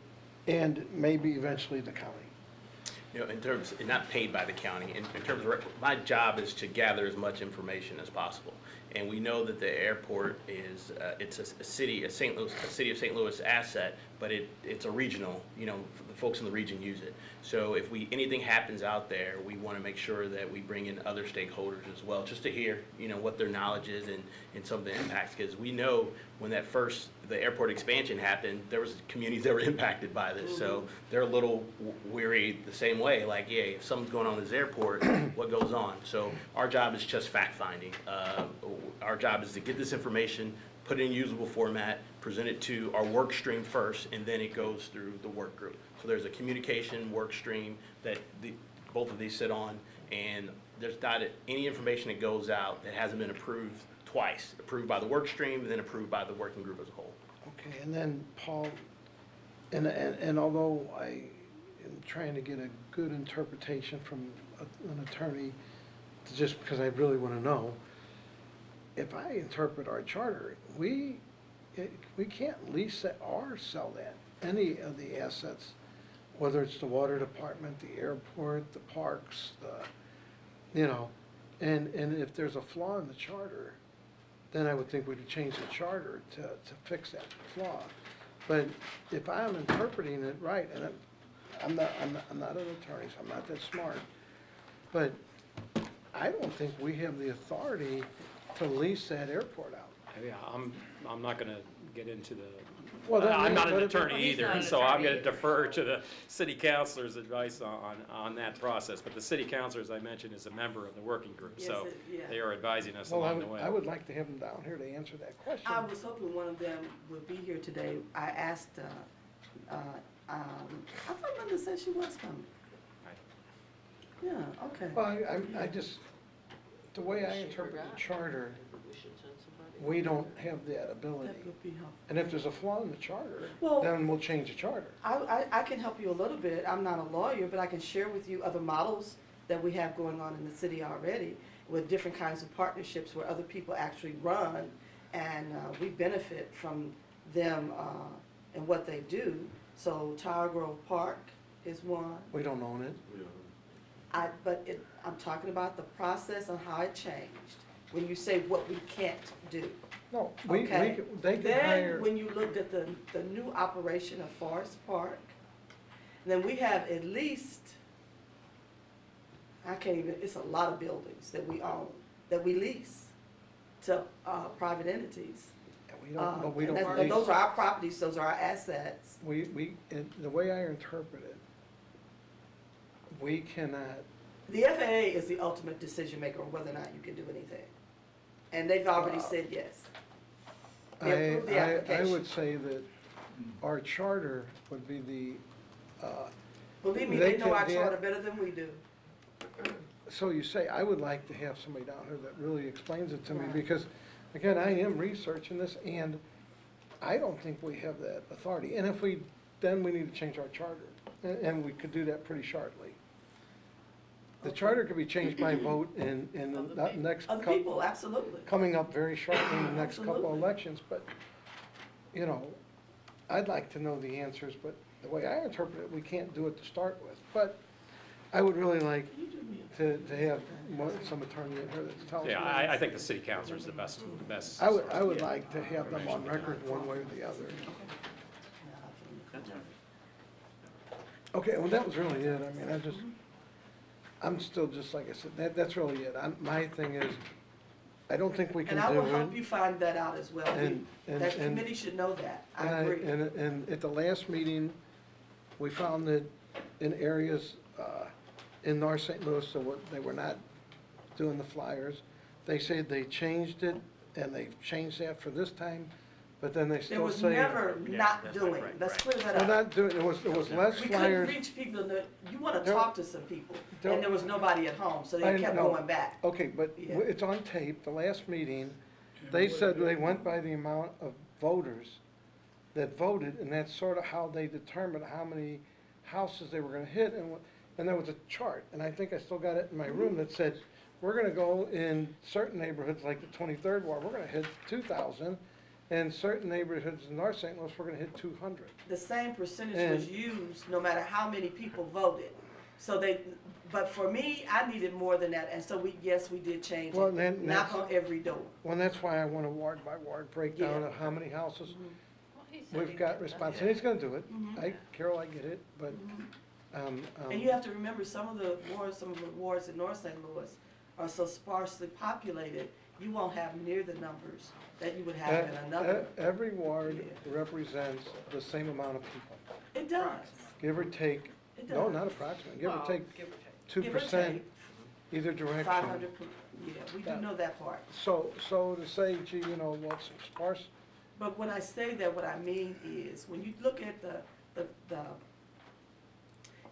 and maybe eventually the county. You know, in terms, not paid by the county, in terms of, my job is to gather as much information as possible. And we know that the airport is, it's a city of St. Louis asset, but it's a regional, you know, the folks in the region use it. So if anything happens out there, we want to make sure that we bring in other stakeholders as well, just to hear, you know, what their knowledge is and some of the impacts. Because we know when the airport expansion happened, there was communities that were impacted by this. So they're a little weary the same way, like, yeah, if something's going on in this airport, what goes on? So our job is just fact-finding. Our job is to get this information, put it in usable format, present it to our work stream first, and then it goes through the work group. So there's a communication work stream that both of these sit on, and there's not any information that goes out that hasn't been approved twice, approved by the work stream and then approved by the working group as a whole. Okay, and then Paul, and although I am trying to get a good interpretation from an attorney, just because I really want to know, if I interpret our charter, we can't lease that or sell that, any of the assets, whether it's the water department, the airport, the parks, you know, and if there's a flaw in the charter, then I would think we'd change the charter to fix that flaw. But if I'm interpreting it right, and I'm not an attorney, so I'm not that smart, but I don't think we have the authority to lease that airport out. Yeah, I'm not gonna get into the, Well, that I'm may- not an but- attorney He's either, not an so I'm attorney gonna either. defer to the city councilor's advice on that process. But the city councilor, as I mentioned, is a member of the working group, Yes, so yeah. they are advising us Well, along the way. I would like to have them down here to answer that question. I was hoping one of them would be here today. I asked, I thought Linda said she was coming. Yeah, okay. Well, I just, the way I interpret the charter, We should send somebody. we don't have that ability. That would be helpful. And if there's a flaw in the charter, Well- then we'll change the charter. I can help you a little bit. I'm not a lawyer, but I can share with you other models that we have going on in the city already with different kinds of partnerships where other people actually run, and we benefit from them and what they do. So Tower Grove Park is one. We don't own it. I'm talking about the process on how it changed. When you say what we can't do. No, Okay. they can hire. Then, when you looked at the new operation of Forest Park, then we have at least, it's a lot of buildings that we own, that we lease to private entities. We don't, but we And don't. and those are our properties, those are our assets. The way I interpret it, we cannot, The FAA is the ultimate decision maker on whether or not you can do anything. And they've already said yes. They approved the I application. would say that our charter would be the, Believe me, they they know can- our they- charter better than we do. so you say, I would like to have somebody down here that really explains it to me, Right. because, again, I am researching this, and I don't think we have that authority. And if then we need to change our charter, and we could do that pretty shortly. The charter could be changed by vote in the next Other couple, people, absolutely. coming up very shortly in the next couple of Absolutely. elections, but, you know, I'd like to know the answers, but the way I interpret it, we can't do it to start with. But I would really like to have some attorney in here that tells me. Yeah, I think the city councilor is the best. I would like to have them on record one way or the other. Okay, well, that was really it. I mean, I'm still just, like I said, that's really it. My thing is, I don't think we can And do I it. will help you find that out as well. And- That and- committee should know that. I And agree. And at the last meeting, we found that in areas in North St. Louis, so they were not doing the flyers. They said they changed it, and they've changed that for this time, but then they There still was say. never not doing. Let's clear that Well, up. not doing, it was less We couldn't flyers. reach people that, you want to There- talk to some people, there- and there was nobody at home, so I they kept know. going back. Okay, but Yeah. it's on tape, the last meeting, they said they went by the amount of voters that voted, and that's sort of how they determined how many houses they were gonna hit, and there was a chart, and I think I still got it in my room that said, we're gonna go in certain neighborhoods, like the 23rd Ward, we're gonna hit 2,000, and certain neighborhoods in North St. Louis, we're gonna hit 200. The same percentage And- was used no matter how many people voted. So but for me, I needed more than that, and so we did change Well, it. then Knock that's- on every door. Well, that's why I want a ward by ward breakdown Yeah. of how many houses Well, he said we've he'd got get that. response, and he's gonna do it. Mhm. Carol, I get it, but, And you have to remember, some of the wards in North St. Louis are so sparsely populated, you won't have near the numbers that you would have in another. every ward Yeah. represents the same amount of people, It does. give or take, It no, does. not approximately, give or Well, take give or take. 2% either direction. 500, yeah, we do Yeah. know that part. So to say, gee, well, it's sparse, But when I say that, what I mean is, when you look at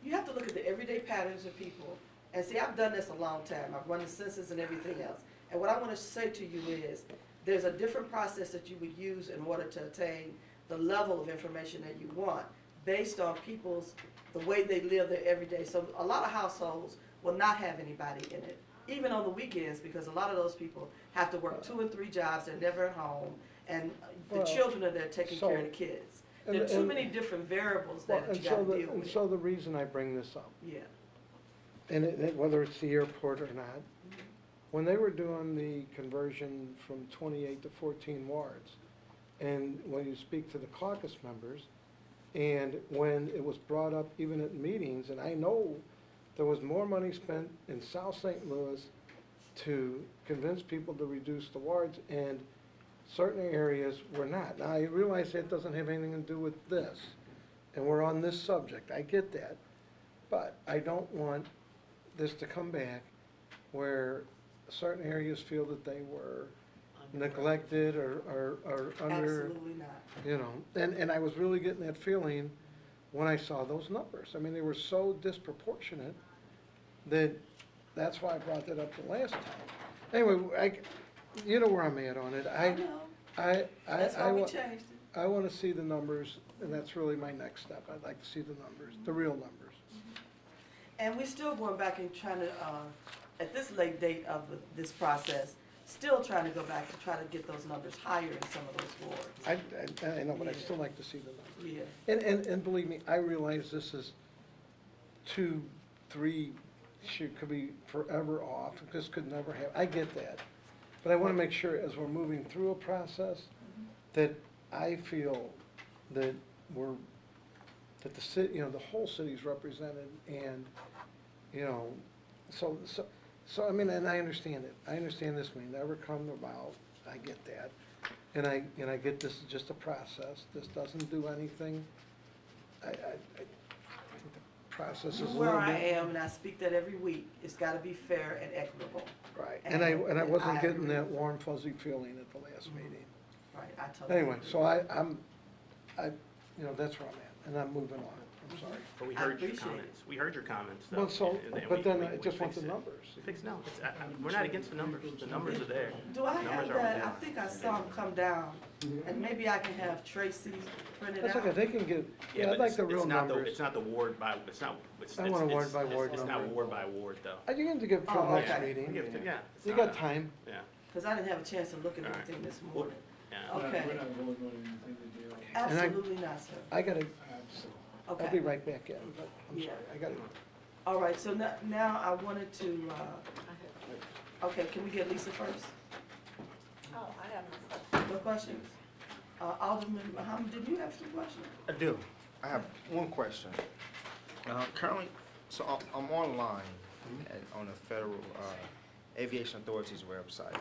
you have to look at the everyday patterns of people. And see, I've done this a long time. I've run the census and everything else. And what I want to say to you is, there's a different process that you would use in order to attain the level of information that you want, based on the way they live their everyday. So a lot of households will not have anybody in it, even on the weekends, because a lot of those people have to work 2 and 3 jobs, they're never at home, and the Well, children are there taking care of the kids. There are too many different variables that you gotta deal and with. so the reason I bring this up, Yeah. and whether it's the airport or not, when they were doing the conversion from 28 to 14 wards, and when you speak to the caucus members, and when it was brought up even at meetings, and I know there was more money spent in South St. Louis to convince people to reduce the wards, and certain areas were not. Now, I realize that doesn't have anything to do with this, and we're on this subject, I get that. But I don't want this to come back where certain areas feel that they were neglected or under, Absolutely not. and I was really getting that feeling when I saw those numbers. I mean, they were so disproportionate that, that's why I brought that up the last time. Anyway, you know where I'm at on it. I know. That's why we changed it. I want to see the numbers, and that's really my next step. I'd like to see the numbers, the real numbers. And we're still going back and trying to, at this late date of this process, still trying to go back and try to get those numbers higher in some of those wards. I know, but I'd Yeah. still like to see the numbers. Yeah. And believe me, I realize this is 2, 3, could be forever off. This could never happen. I get that. But I want to make sure as we're moving through a process, that I feel that that the city, the whole city's represented, and, so I mean, and I understand it. I understand this may never come about. I get that. And I get this is just a process. This doesn't do anything. I think the process is a little bit. Where I am, and I speak that every week, it's gotta be fair and equitable. Right, and I wasn't I getting agree. that warm fuzzy feeling at the last meeting. Right, I totally Anyway, agree. so that's where I'm at, and I'm moving on. I'm sorry. But we I heard your appreciate it. comments. We heard your comments, though. Well, so, and but then we I just want fixed the it. numbers. We fixed, no, we're not against the numbers. The numbers are there. Do I Numbers have are that? there. I think I saw them come down, and maybe I can have Tracy print it That's out. okay, they can get, yeah, but I'd like the it's real not numbers. It's not the ward by, it's not, it's. I want a it's- ward by ward It's not number. ward by ward, though. You can give it for Oh, the next okay. meeting. Yeah. it's You not got a- time. Yeah, Cause I didn't have a chance to look at All right. everything this Well, morning. yeah. Okay. We're not voting on anything today. And I- Absolutely not, sir. I gotta, Absolutely. I'll be Okay. right back in, but I'm Yeah. sorry, I gotta. All right, so now I wanted to, okay, can we get Lisa first? Oh, I have no No questions? Alderman Muhammad, did you have some questions? I do. I have one question. Currently, so I'm online on the Federal Aviation Authority's website,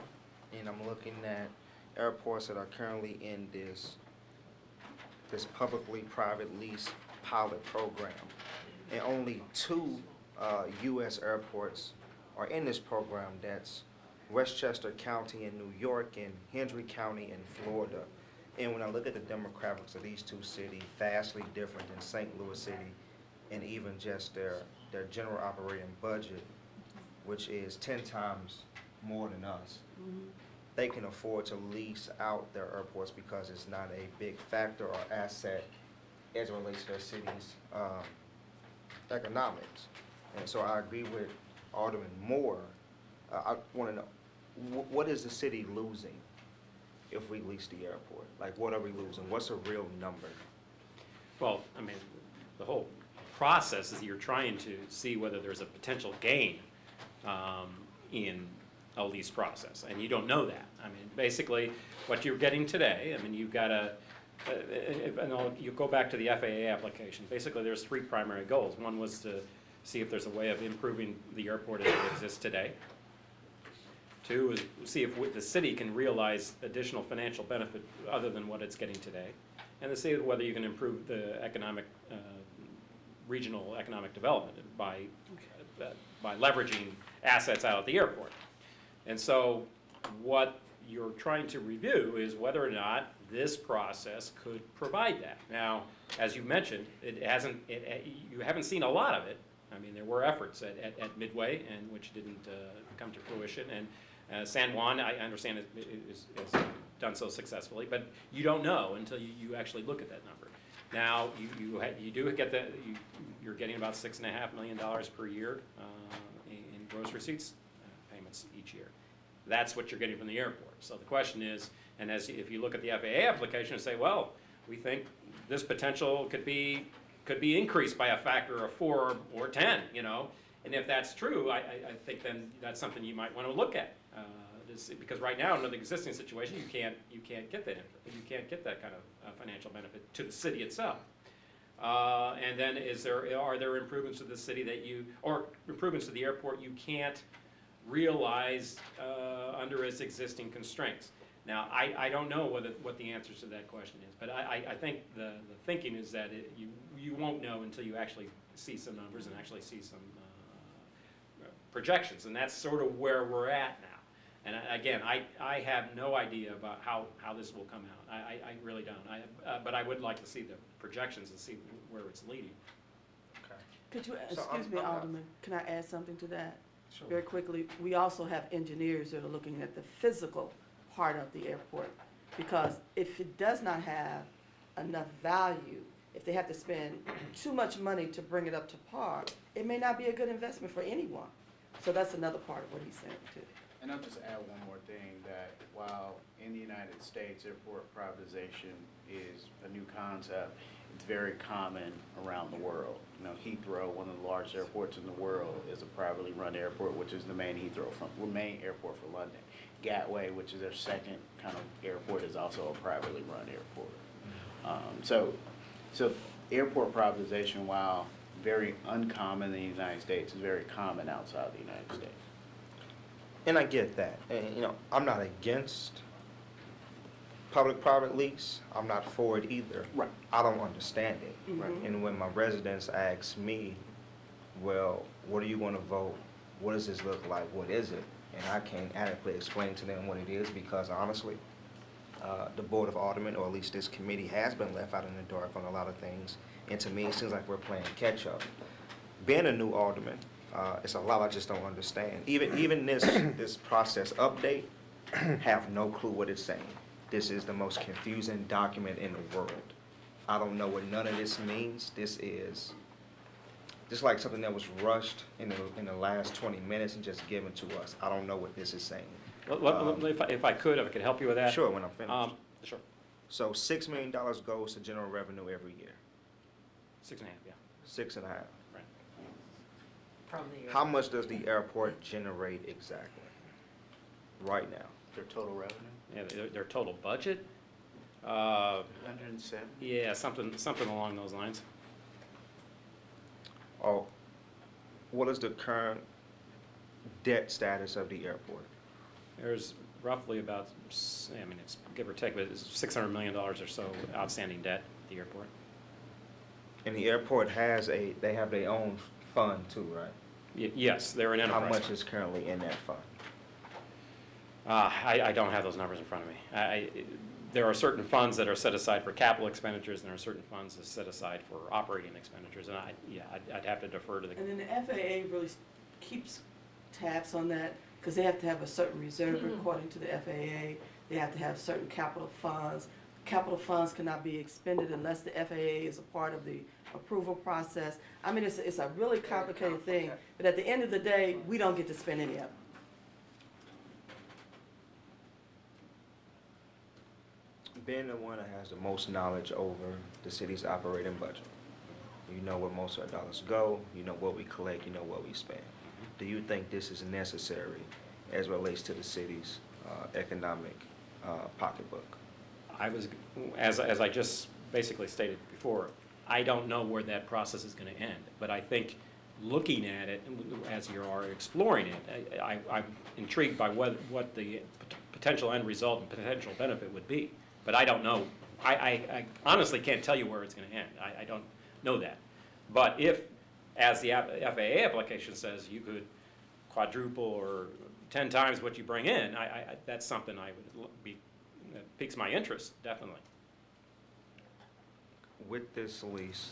and I'm looking at airports that are currently in this publicly-private lease pilot program. And only 2 U.S. airports are in this program. That's Westchester County in New York and Hendry County in Florida. And when I look at the demographics of these 2 cities, vastly different than St. Louis City, and even just their general operating budget, which is 10 times more than us. They can afford to lease out their airports because it's not a big factor or asset as it relates to their city's economics. And so I agree with Alderman Moore. I want to know, what is the city losing if we lease the airport? Like, what are we losing? What's a real number? Well, I mean, the whole process is you're trying to see whether there's a potential gain in a lease process, and you don't know that. I mean, basically, what you're getting today, I mean, you've got you go back to the FAA application. Basically, there's 3 primary goals. One was to see if there's a way of improving the airport as it exists today. 2 is see if the city can realize additional financial benefit other than what it's getting today. And to see whether you can improve the regional economic development by leveraging assets out at the airport. And so what you're trying to review is whether or not this process could provide that. Now, as you mentioned, you haven't seen a lot of it. I mean, there were efforts at Midway, and which didn't come to fruition. And San Juan, I understand, is done so successfully, but you don't know until you actually look at that number. Now, you do get you're getting about $6.5 million per year in gross receipts payments each year. That's what you're getting from the airport. So the question is, and if you look at the FAA application and say, well, we think this potential could be increased by a factor of 4 or 10, and if that's true, I think then that's something you might want to look at. Because right now, under the existing situation, you can't get that. You can't get that kind of financial benefit to the city itself. And then, are there improvements to the city or improvements to the airport you can't realize under its existing constraints? Now, I don't know what the answers to that question is, but I think the thinking is that you won't know until you actually see some numbers and actually see some projections, and that's sort of where we're at now. And again, I have no idea about how this will come out. I really don't. But I would like to see the projections and see where it's leading. Okay. Could you, So excuse me, Alderman, can I add something to that? Sure. Very quickly, we also have engineers that are looking at the physical part of the airport. Because if it does not have enough value, if they have to spend too much money to bring it up to par, it may not be a good investment for anyone. So that's another part of what he's saying too. And I'll just add one more thing, that while in the United States, airport privatization is a new concept, it's very common around the world. Heathrow, one of the largest airports in the world, is a privately run airport, which is the main main airport for London. Gatwick, which is their second kind of airport, is also a privately run airport. So airport privatization, while very uncommon in the United States, is very common outside the United States. And I get that. And, I'm not against public-private lease. I'm not for it either. Right. I don't understand it. Right. And when my residents ask me, well, what are you going to vote? What does this look like? What is it? And I can't adequately explain to them what it is because, honestly, the Board of Aldermen, or at least this committee, has been left out in the dark on a lot of things. And to me, it seems like we're playing catch-up. Being a new alderman, it's a lot I just don't understand. Even this process update, have no clue what it's saying. This is the most confusing document in the world. I don't know what none of this means. This is just like something that was rushed in the last 20 minutes and just given to us. I don't know what this is saying. If I could help you with that. Sure, when I'm finished. Sure. So $6 million goes to general revenue every year. 6.5, yeah. 6.5. Right. From the How much does the airport generate exactly right now? Their total revenue? Yeah, their total budget? 107? Yeah, something along those lines. Oh, what is the current debt status of the airport? There's roughly about, it's give or take, but it's $600 million or so outstanding debt at the airport. And the airport they have their own fund too, right? Yes, they're an enterprise. How much fund. is currently in that fund? I don't have those numbers in front of me. There are certain funds that are set aside for capital expenditures, and there are certain funds that are set aside for operating expenditures, and I'd have to defer to the. And then the FAA really keeps tabs on that, because they have to have a certain reserve according to the FAA. They have to have certain capital funds. Capital funds cannot be expended unless the FAA is a part of the approval process. I mean, it's a really complicated thing, but at the end of the day, we don't get to spend any of it. Being the one that has the most knowledge over the city's operating budget, You know where most of our dollars go, you know what we collect, you know what we spend. Do you think this is necessary as relates to the city's economic pocketbook? I was, as I just basically stated before, I don't know where that process is going to end, but I think looking at it as you are exploring it, I'm intrigued by what the potential end result and potential benefit would be. But I don't know. I honestly can't tell you where it's going to end. I don't know that. But if, as the FAA application says, you could quadruple or 10 times what you bring in, that's something I would be, that piques my interest, definitely. With this lease,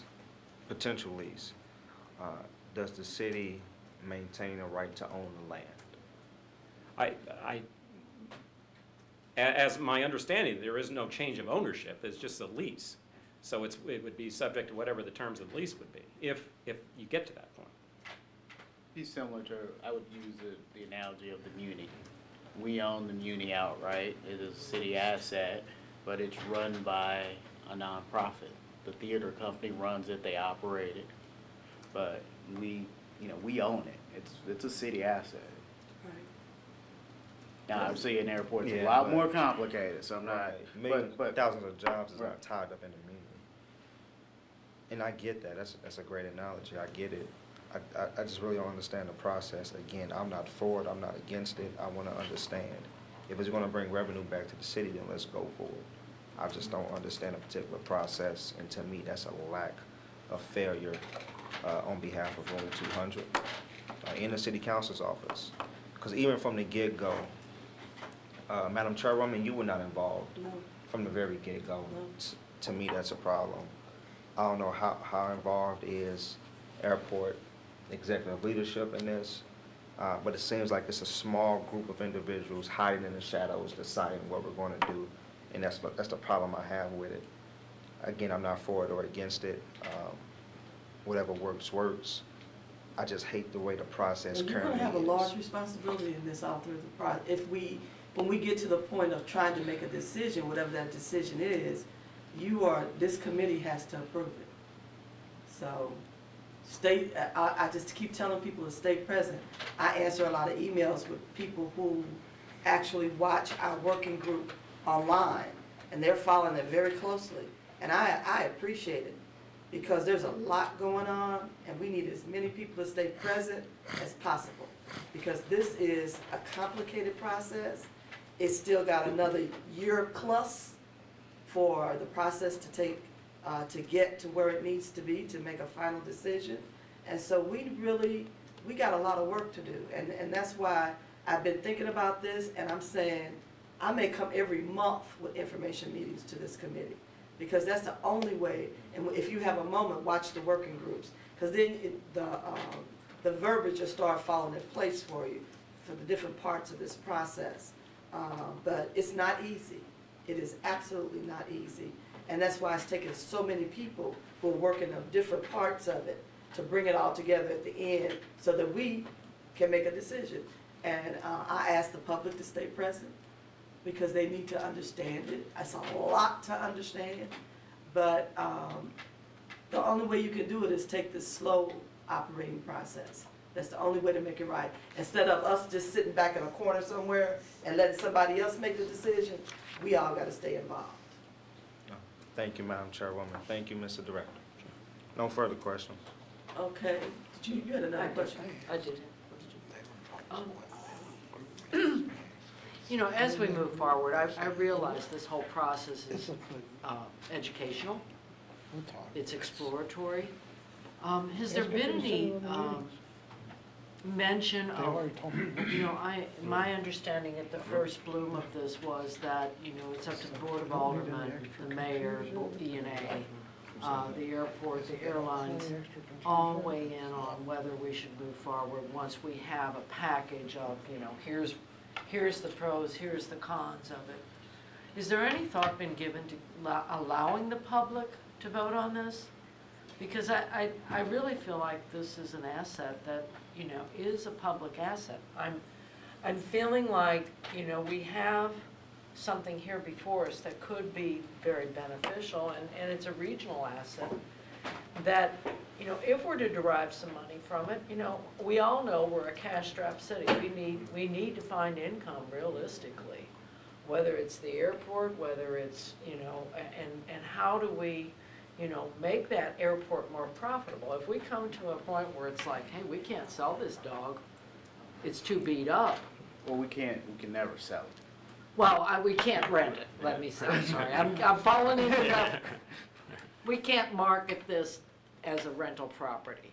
potential lease, does the city maintain a right to own the land? As my understanding, there is no change of ownership, it's just a lease. So it would be subject to whatever the terms of the lease would be, if you get to that point. Be similar to, I would use the analogy of the Muni. We own the Muni outright. It is a city asset, but it's run by a nonprofit. The theater company runs it, they operate it, but we own it. It's a city asset. Right. Now, obviously an airport's Yeah, a lot but- more complicated, so I'm not, Millions, but thousands of jobs is Right. not tied up in the meeting. And I get that, that's a great analogy, I get it. I just really don't understand the process. Again, I'm not for it, I'm not against it, I wanna understand. If it's gonna bring revenue back to the city, then let's go for it. I just don't understand a particular process, and to me, that's a lack of failure on behalf of Room 200 in the city council's office. Because even from the get-go, Madam Chairwoman, you were not involved No, from the very get-go. No. To me, that's a problem. I don't know how involved is airport executive leadership in this, but it seems like it's a small group of individuals hiding in the shadows, deciding what we're going to do, and that's the problem I have with it. Again, I'm not for it or against it. Whatever works, works. I just hate the way the process and you're currently gonna is. have a large responsibility in this all through the process. When we get to the point of trying to make a decision, whatever that decision is, this committee has to approve it. So, I just keep telling people to stay present. I answer a lot of emails with people who actually watch our working group online, and they're following it very closely. And I appreciate it, because there's a lot going on, and we need as many people to stay present as possible. Because this is a complicated process. It's still got another year plus for the process to take, to get to where it needs to be to make a final decision. And so we got a lot of work to do. And that's why I've been thinking about this, and I'm saying, I may come every month with information meetings to this committee, because that's the only way. And if you have a moment, watch the working groups, because then the verbiage will start falling in place for you for the different parts of this process. But it's not easy. It is absolutely not easy. And that's why it's taken so many people who are working on different parts of it to bring it all together at the end so that we can make a decision. And I ask the public to stay present, because they need to understand it. It's a lot to understand, but the only way you can do it is take this slow operating process. That's the only way to make it right. Instead of us just sitting back in a corner somewhere and letting somebody else make the decision, we all gotta stay involved. Thank you, Madam Chairwoman. Thank you, Mr. Director. No further questions. Okay, you had another question? I did. You know, as we move forward, I realize this whole process is educational, it's exploratory. Has there been any mention They of, already told me. you know, my understanding at the first bloom of this was that, you know, it's up to the Board of Aldermen, the mayor, ENA, the airport, the airlines, all weigh in on whether we should move forward once we have a package of, you know, here's the pros, here's the cons of it. Is there any thought been given to allowing the public to vote on this? Because I really feel like this is an asset that, you know, is a public asset. I'm feeling like, you know, we have something here before us that could be very beneficial, and it's a regional asset that you know, if we're to derive some money from it, you know, we all know we're a cash-strapped city. We need to find income realistically, whether it's the airport, whether it's, you know, and how do we, you know, make that airport more profitable? If we come to a point where it's like, hey, we can't sell this dog, it's too beat up. Well, we can never sell it. Well, we can't rent it, let me say, sorry, I'm falling into that. We can't market this as a rental property,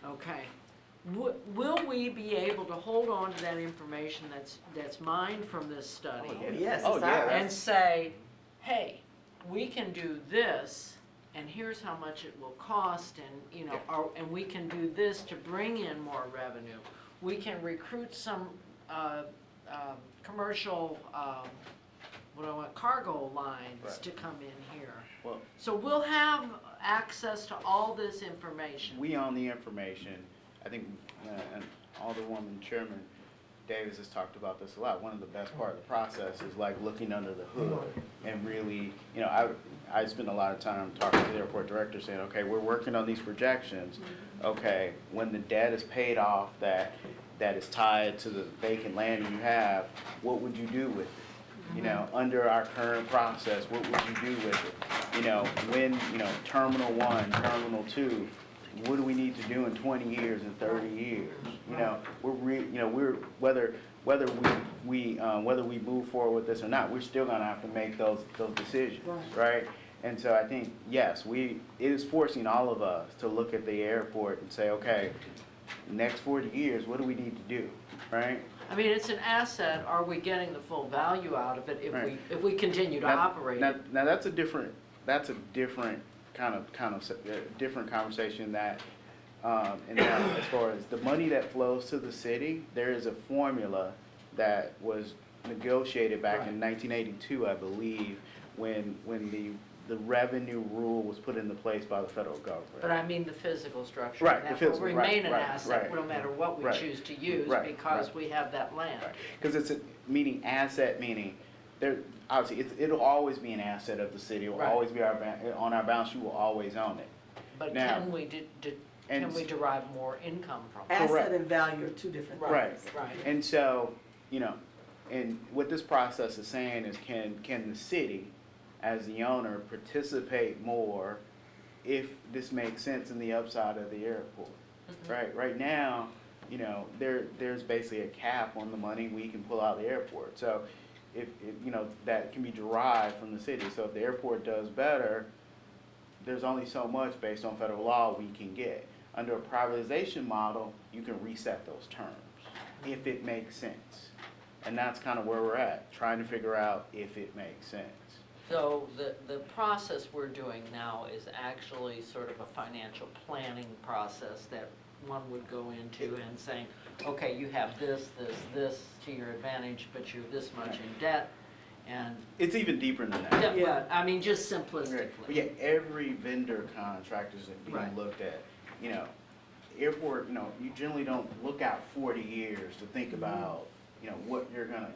okay? Will we be able to hold on to that information that's mined from this study? Yes, Oh, it's yeah. ours. And say, hey, we can do this, and here's how much it will cost, and, you know, and we can do this to bring in more revenue. We can recruit some, commercial, cargo lines Right. to come in here. Well, So we'll have access to all this information. we own the information. I think, and Alderwoman Chairman Davis has talked about this a lot. One of the best part of the process is like looking under the hood and really, you know, I spend a lot of time talking to the airport director saying, okay, we're working on these projections. Okay, when the debt is paid off that is tied to the vacant land you have, what would you do with it? You know, under our current process, what would you do with it? You know, when, you know, Terminal 1, Terminal 2, what do we need to do in 20 years and 30 years? You know, we're whether we move forward with this or not, we're still gonna have to make those decisions, right? And so I think, yes, it is forcing all of us to look at the airport and say, okay, next 40 years, what do we need to do, right? I mean, it's an asset. Are we getting the full value out of it if we continue to operate it? Now that's a different kind of different conversation that, and that as far as the money that flows to the city, there is a formula that was negotiated back in 1982, I believe, when the revenue rule was put into place by the federal government. But I mean the physical structure. Right, That the physical, will right, remain an right, asset, right. no matter what we Right. choose to use, Right, because right. we have that land. Because it's meaning asset, meaning there, obviously, it'll always be an asset of the city, it will Right. always be on our balance sheet, we'll always own it. But Now- can we derive more income from it? Asset and value are two different things. Right. Right. And so, you know, and what this process is saying is can the city, as the owner, participate more if this makes sense in the upside of the airport? Right, right now, you know, there's basically a cap on the money we can pull out of the airport. So if you know, that can be derived from the city. So if the airport does better, there's only so much based on federal law we can get. Under a privatization model, you can reset those terms if it makes sense. And that's kind of where we're at, trying to figure out if it makes sense. So the process we're doing now is actually sort of a financial planning process that one would go into and saying, okay, you have this to your advantage, but you're this much in debt, and. It's even deeper than that. Yeah, but, I mean, just simplistically. But yeah, every vendor contract is being Right. looked at. You know, airport, you know, you generally don't look out 40 years to think about, you know, what you're gonna,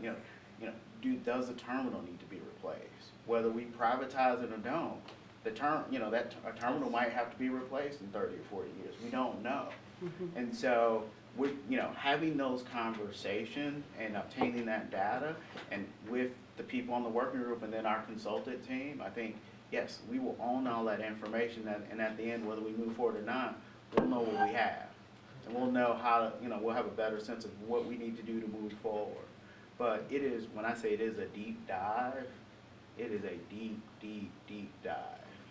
does the terminal need to be replaced? Whether we privatize it or don't, a terminal might have to be replaced in 30 or 40 years. We don't know. And so, having those conversations and obtaining that data, and with the people on the working group and then our consultant team, I think, yes, we will own all that information, and at the end, whether we move forward or not, we'll know what we have. And we'll know how to, we'll have a better sense of what we need to do to move forward. But it is, when I say it is a deep dive, it is a deep, deep, deep dive.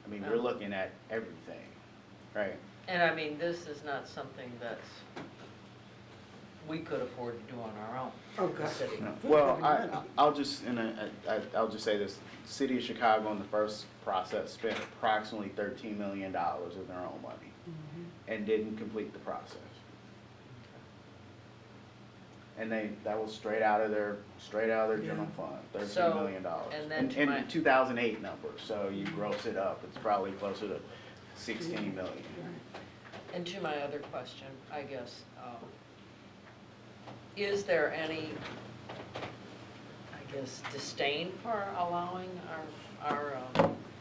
I mean, we're looking at everything, right? And I mean, this is not something we could afford to do on our own. Okay. The city. No. Well, I'll just say this: the city of Chicago in the first process spent approximately $13 million of their own money, and didn't complete the process. And that was straight out of their general fund, $13 million. And then in 2008 numbers, so you gross it up, it's probably closer to 16 million. And to my other question, I guess, is there any, disdain for allowing our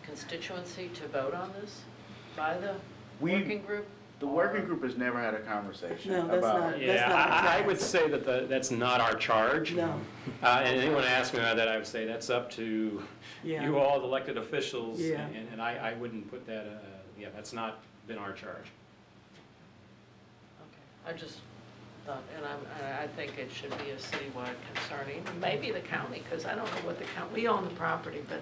constituency to vote on this by the working group? The working group has never had a conversation No, that's about. not- Yeah, not my I task. would say that that's not our charge. No, And anyone asks me about that, I would say that's up to yeah. you all, the elected officials. Yeah. And I wouldn't put that, yeah, that's not been our charge. Okay, I just thought, and I think it should be a citywide concern, even maybe the county, because I don't know what the county, we own the property, but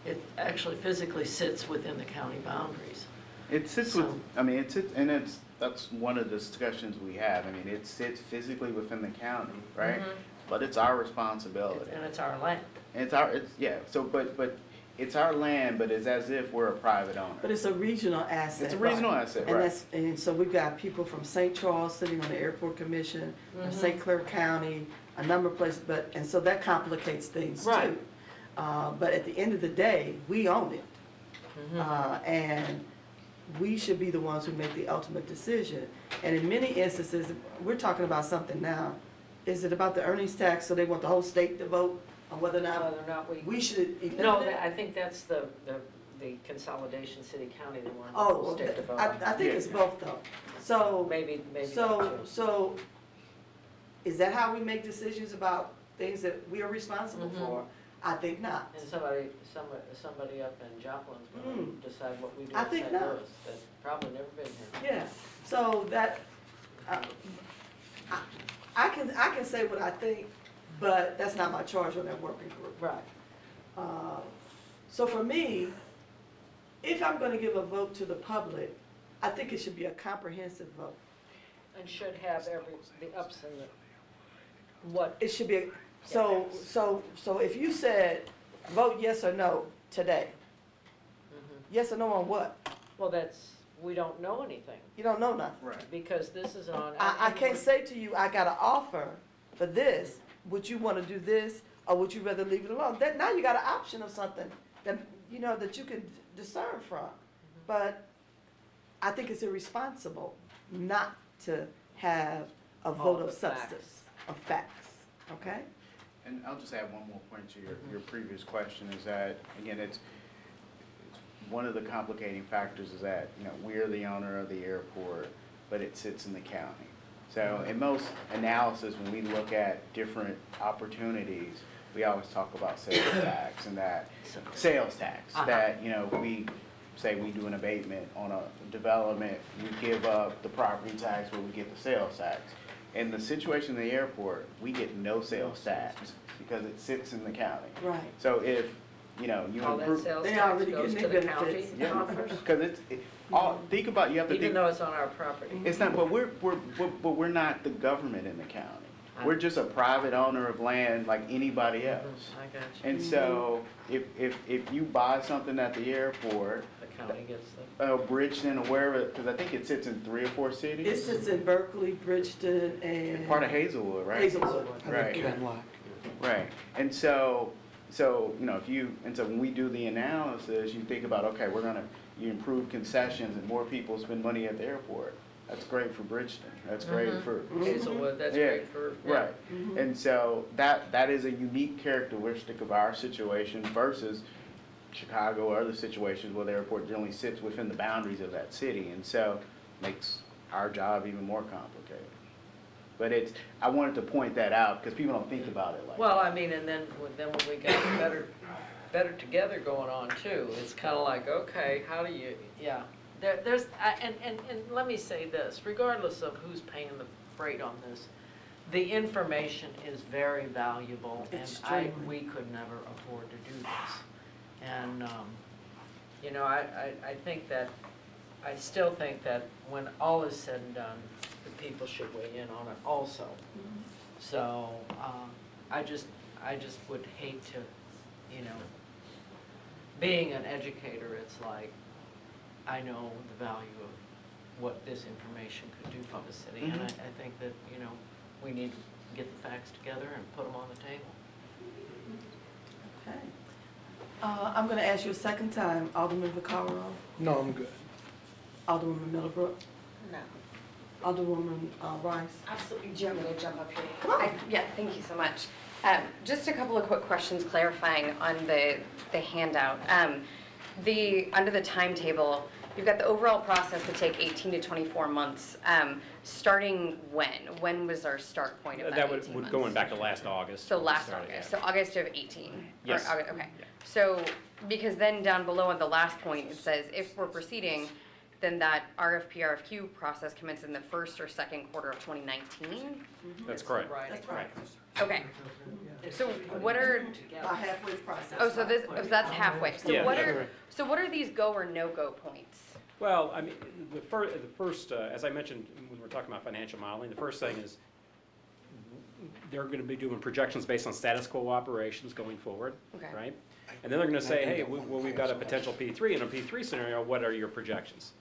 it actually physically sits within the county boundaries. It sits with, So- I mean, it sits, and that's one of the discussions we have. I mean, it sits physically within the county, right? Mhm. But it's our responsibility. And it's our land. And yeah, so, but it's our land, but it's as if we're a private owner. But it's a regional asset. It's a regional asset, And right? and so we've got people from St. Charles sitting on the airport commission, from Mhm. St. Clair County, a number of places, and so that complicates things too. Right. But at the end of the day, we own it. Mhm. And we should be the ones who make the ultimate decision. And in many instances, we're talking about something now. Is it about the earnings tax, so they want the whole state to vote on whether or not Whether or not we should No, eliminate it? I think that's the consolidation city-county, they want Oh, the well, state to vote. I think it's both though. So, Maybe not so, too. so, is that how we make decisions about things that we are responsible Mhm. for? I think not. And somebody up in Joplin's gonna decide what we do I in think St. not. Louis, that's probably never been here. Yeah, so that, I can say what I think, but that's not my charge on that working group. Right. So for me, if I'm gonna give a vote to the public, I think it should be a comprehensive vote. And should have the ups and the, what, It should be, so if you said, vote yes or no today, yes or no on what? well, we don't know anything, You don't know nothing. Right. because this is on. I can't say to you, I got an offer for this, would you wanna do this, or would you rather leave it alone? That, now you got an option of something that, you know, that you can discern from. But I think it's irresponsible not to have a vote the of facts. substance, of facts, okay? And I'll just add one more point to your previous question is that, again, it's one of the complicating factors is that, you know, we're the owner of the airport, but it sits in the county. So in most analysis, when we look at different opportunities, we always talk about sales tax and that, sales tax, that, you know, we say we do an abatement on a development, we give up the property tax where we get the sales tax. In the situation in the airport, we get no sales tax because it sits in the county. Right. So if, you know, you All that improve. sales They tax already goes getting to the their county benefits. Yeah, coffers, because think about, you have to even think, though it's on our property. it's not, but we're not the government in the county. We're just a private owner of land like anybody else. I got you. And so if you buy something at the airport, The county gets the. Bridgeton or wherever, because I think it sits in 3 or 4 cities. It sits in Berkeley, Bridgeton, and. Part of Hazelwood, right? Hazelwood. Right. Right, and so, you know, so when we do the analysis, you think about, okay, you improve concessions and more people spend money at the airport. That's great for Bridgeton, that's great for. Hazelwood, that's Yeah, great for. Right, and so that is a unique characteristic of our situation versus Chicago or other situations where the airport generally sits within the boundaries of that city, and so makes our job even more complicated. But I wanted to point that out because people don't think about it like that. Well, I mean, and then when we got better together going on too, it's kind of like, okay, how do you, yeah. And let me say this, regardless of who's paying the freight on this, the information is very valuable, and Extremely. we could never afford to do this. And, you know, I still think that when all is said and done, the people should weigh in on it also. So, I just would hate to, you know, being an educator, it's like, I know the value of what this information could do for the city, and I think that, you know, we need to get the facts together and put them on the table. Okay. I'm gonna ask you a second time, Alderman Vaccaro, No, I'm good. Alderwoman Middlebrook, No. Alderwoman Rice. Absolutely. Do you want me to jump up here? Come on. Yeah, thank you so much. Just a couple of quick questions clarifying on the handout. Under the timetable, you've got the overall process would take 18 to 24 months. Starting when? When was our start point of that That 18 would months? going back to last August. So when we last started, August, yeah. so August of 18? Yes. Or okay. Yeah. So, because then down below at the last point, it says if we're proceeding, then that RFP, RFQ process commences in the first or second quarter of 2019? That's correct. That's right. Okay. So what are, By halfway process. oh, so that's halfway. So Yeah. what are these go or no-go points? Well, I mean, the first, as I mentioned when we're talking about financial modeling, the first thing is they're going to be doing projections based on status quo operations going forward, Okay. right? And then they're going to say, hey, well, we've got a potential P3. In a P3 scenario, what are your projections?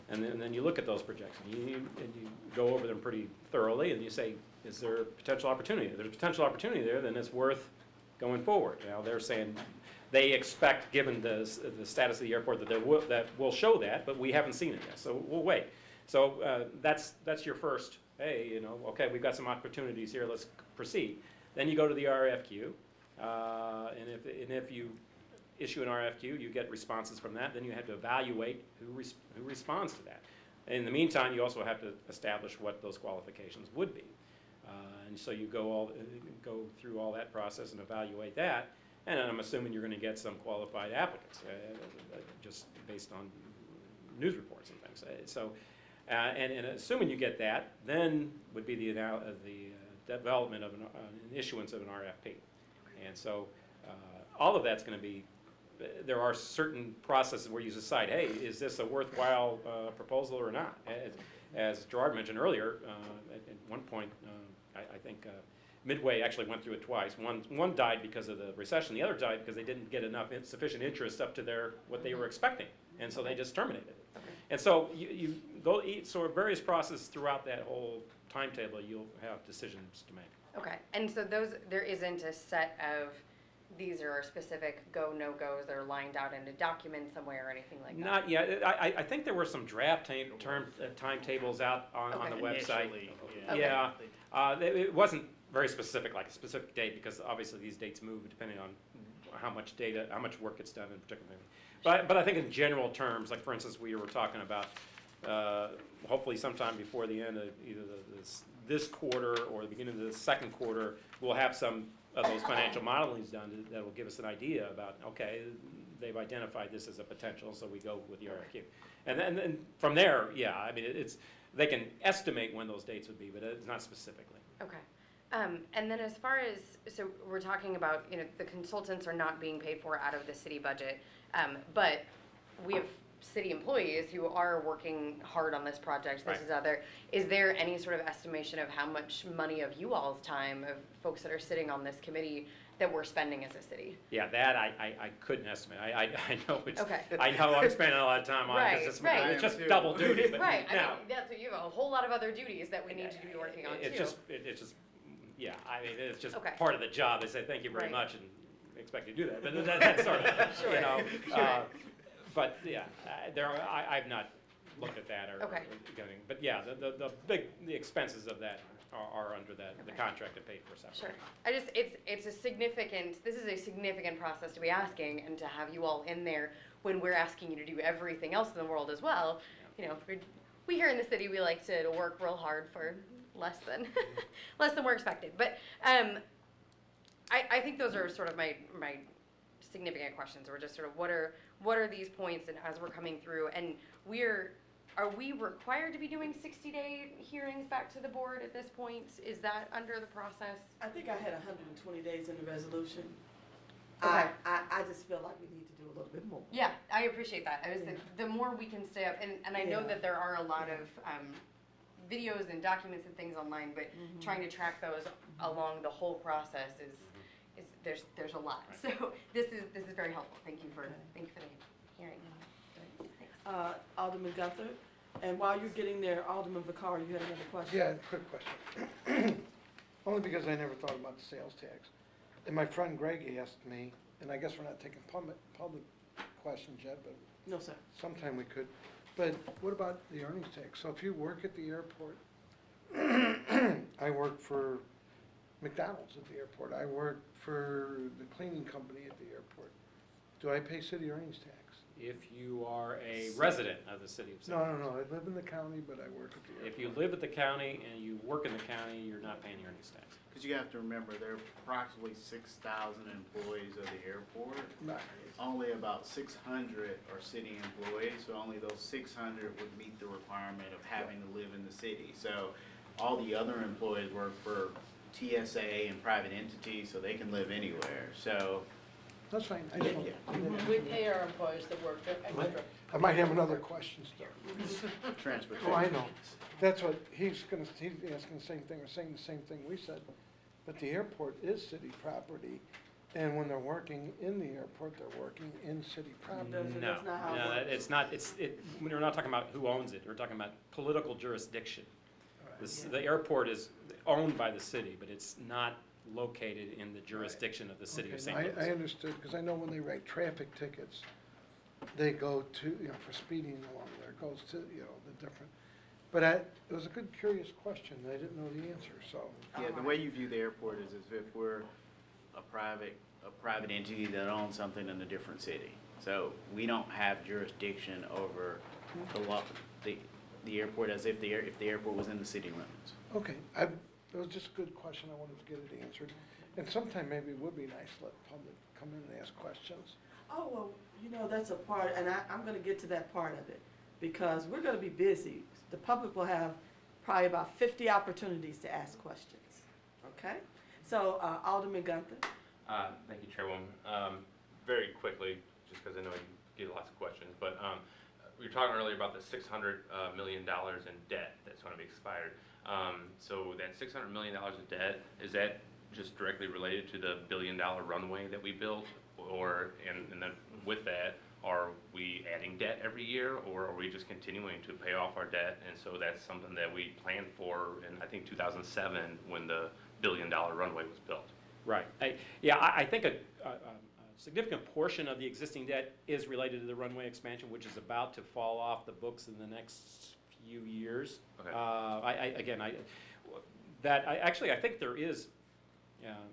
And then you look at those projections. And you go over them pretty thoroughly, and you say, is there potential opportunity? If there's potential opportunity there, then it's worth going forward. Now, they're saying they expect, given the status of the airport, that will show that, but we haven't seen it yet, so we'll wait. So that's your first, hey, you know, okay, we've got some opportunities here, let's proceed. Then you go to the RFQ, and if you issue an RFQ, you get responses from that, then you have to evaluate who responds to that. In the meantime, you also have to establish what those qualifications would be. And so you go through all that process and evaluate that, and I'm assuming you're going to get some qualified applicants, just based on news reports and things. So, and assuming you get that, then would be the development of an issuance of an RFP. And so all of that's going to be, there are certain processes where you decide, hey, is this a worthwhile proposal or not? As Gerard mentioned earlier, at one point, I think Midway actually went through it twice. One died because of the recession. The other died because they didn't get enough sufficient interest up to what they were expecting, and so they just terminated it. Okay. And so you go so various processes throughout that whole timetable. You'll have decisions to make. Okay, and so there isn't a set of, these are our specific go, no-goes that are lined out in a document somewhere or anything like that? Not yet. I think there were some draft timetables out on the Okay. website. Initially, Okay. Yeah, it wasn't very specific, like a specific date, because obviously these dates move depending on how much work gets done in a particular maybe. But I think in general terms, like for instance, we were talking about hopefully sometime before the end of either this quarter or the beginning of the second quarter, we'll have some of those financial modelings done that will give us an idea about, okay, they've identified this as a potential, so we go with the RFQ. And then from there, yeah, I mean, they can estimate when those dates would be, but it's not specifically. Okay. And then as far as, so we're talking about, you know, the consultants are not being paid for out of the city budget, but we have city employees who are working hard on this project. This is other. Is there any sort of estimation of how much money of you all's time, of folks that are sitting on this committee, that we're spending as a city? Yeah, that I couldn't estimate. I know it's. Okay. I know I'm spending a lot of time on it. It's just double duty. But Right. now, I mean, you have a whole lot of other duties that we need to be working on it's too. just. Yeah, I mean, it's just Okay. part of the job. They say thank you very Right. much and expect you to do that. But that's sort of, Sure. you know. Sure. But yeah, I've not looked at that or Okay. getting. But yeah, the expenses of that are under the contract and paid for separately. Sure. It's a significant, this is a significant process to be asking, and to have you all in there when we're asking you to do everything else in the world as well. You know, we here in the city, we like to work real hard for less than we're expected. But I think those are sort of my significant questions. Or just sort of what are these points, and as we're coming through, and are we required to be doing 60-day hearings back to the board at this point? Is that under the process? I think I had 120 days in the resolution. Okay. I just feel like we need to do a little bit more. Yeah, I appreciate that. I was the more we can stay up, and I know Yeah. that there are a lot of videos and documents and things online, but trying to track those along the whole process is there's a lot. So this is very helpful. Thank you for the hearing. Thanks. Alderman Gunther, and while you're getting there, Alderman Vaccaro, you had another question? Yeah, quick question. Only because I never thought about the sales tax. And my friend Greg asked me, and I guess we're not taking public questions yet, but No, sir. sometime we could. But what about the earnings tax? So if you work at the airport, I work for McDonald's at the airport. I work for the cleaning company at the airport. Do I pay city earnings tax? if you are a resident of the city of St. No, Louis. no, I live in the county, but I work at the airport. If you live at the county and you work in the county, you're not paying earnings tax. Because you have to remember, there are approximately 6,000 employees of the airport. Right. Only about 600 are city employees, so only those 600 would meet the requirement of having to live in the city. So all the other employees work for TSA and private entities, so they can live anywhere. So That's fine. I just want- We pay our employees that work there extra. I might have another question still. transportation. Oh, I know. That's what, he's asking the same thing, or saying the same thing we said. But the airport is city property, and when they're working in the airport, they're working in city property. That's No, not how it no, works. it's not, we're not talking about who owns it, we're talking about political jurisdiction. The airport is owned by the city, but it's not located in the jurisdiction of the city of Okay, St. I Louis. understood, because I know when they write traffic tickets, they go to, for speeding along there, it goes to, the different, but it was a good, curious question, I didn't know the answer, so. Yeah, the way you view the airport is as if we're a private entity that owns something in a different city. So we don't have jurisdiction over the airport as if the airport was in the city limits. Okay, it was just a good question, I wanted to get it answered. And sometime maybe it would be nice to let the public come in and ask questions. Oh, well, that's a part, and I'm gonna get to that part of it, because we're gonna be busy. The public will have probably about 50 opportunities to ask questions, okay? So, Alderman Gunther? Thank you, Chairwoman. Very quickly, just because I know you get lots of questions, but we were talking earlier about the $600 million in debt that's going to be expired. So that $600 million of debt, is that just directly related to the $1 billion runway that we built? Or, and then with that, are we adding debt every year, or are we just continuing to pay off our debt? And so that's something that we planned for in, I think, 2007, when the $1 billion runway was built. Right. I think a significant portion of the existing debt is related to the runway expansion, which is about to fall off the books in the next few years. Okay. I think there is,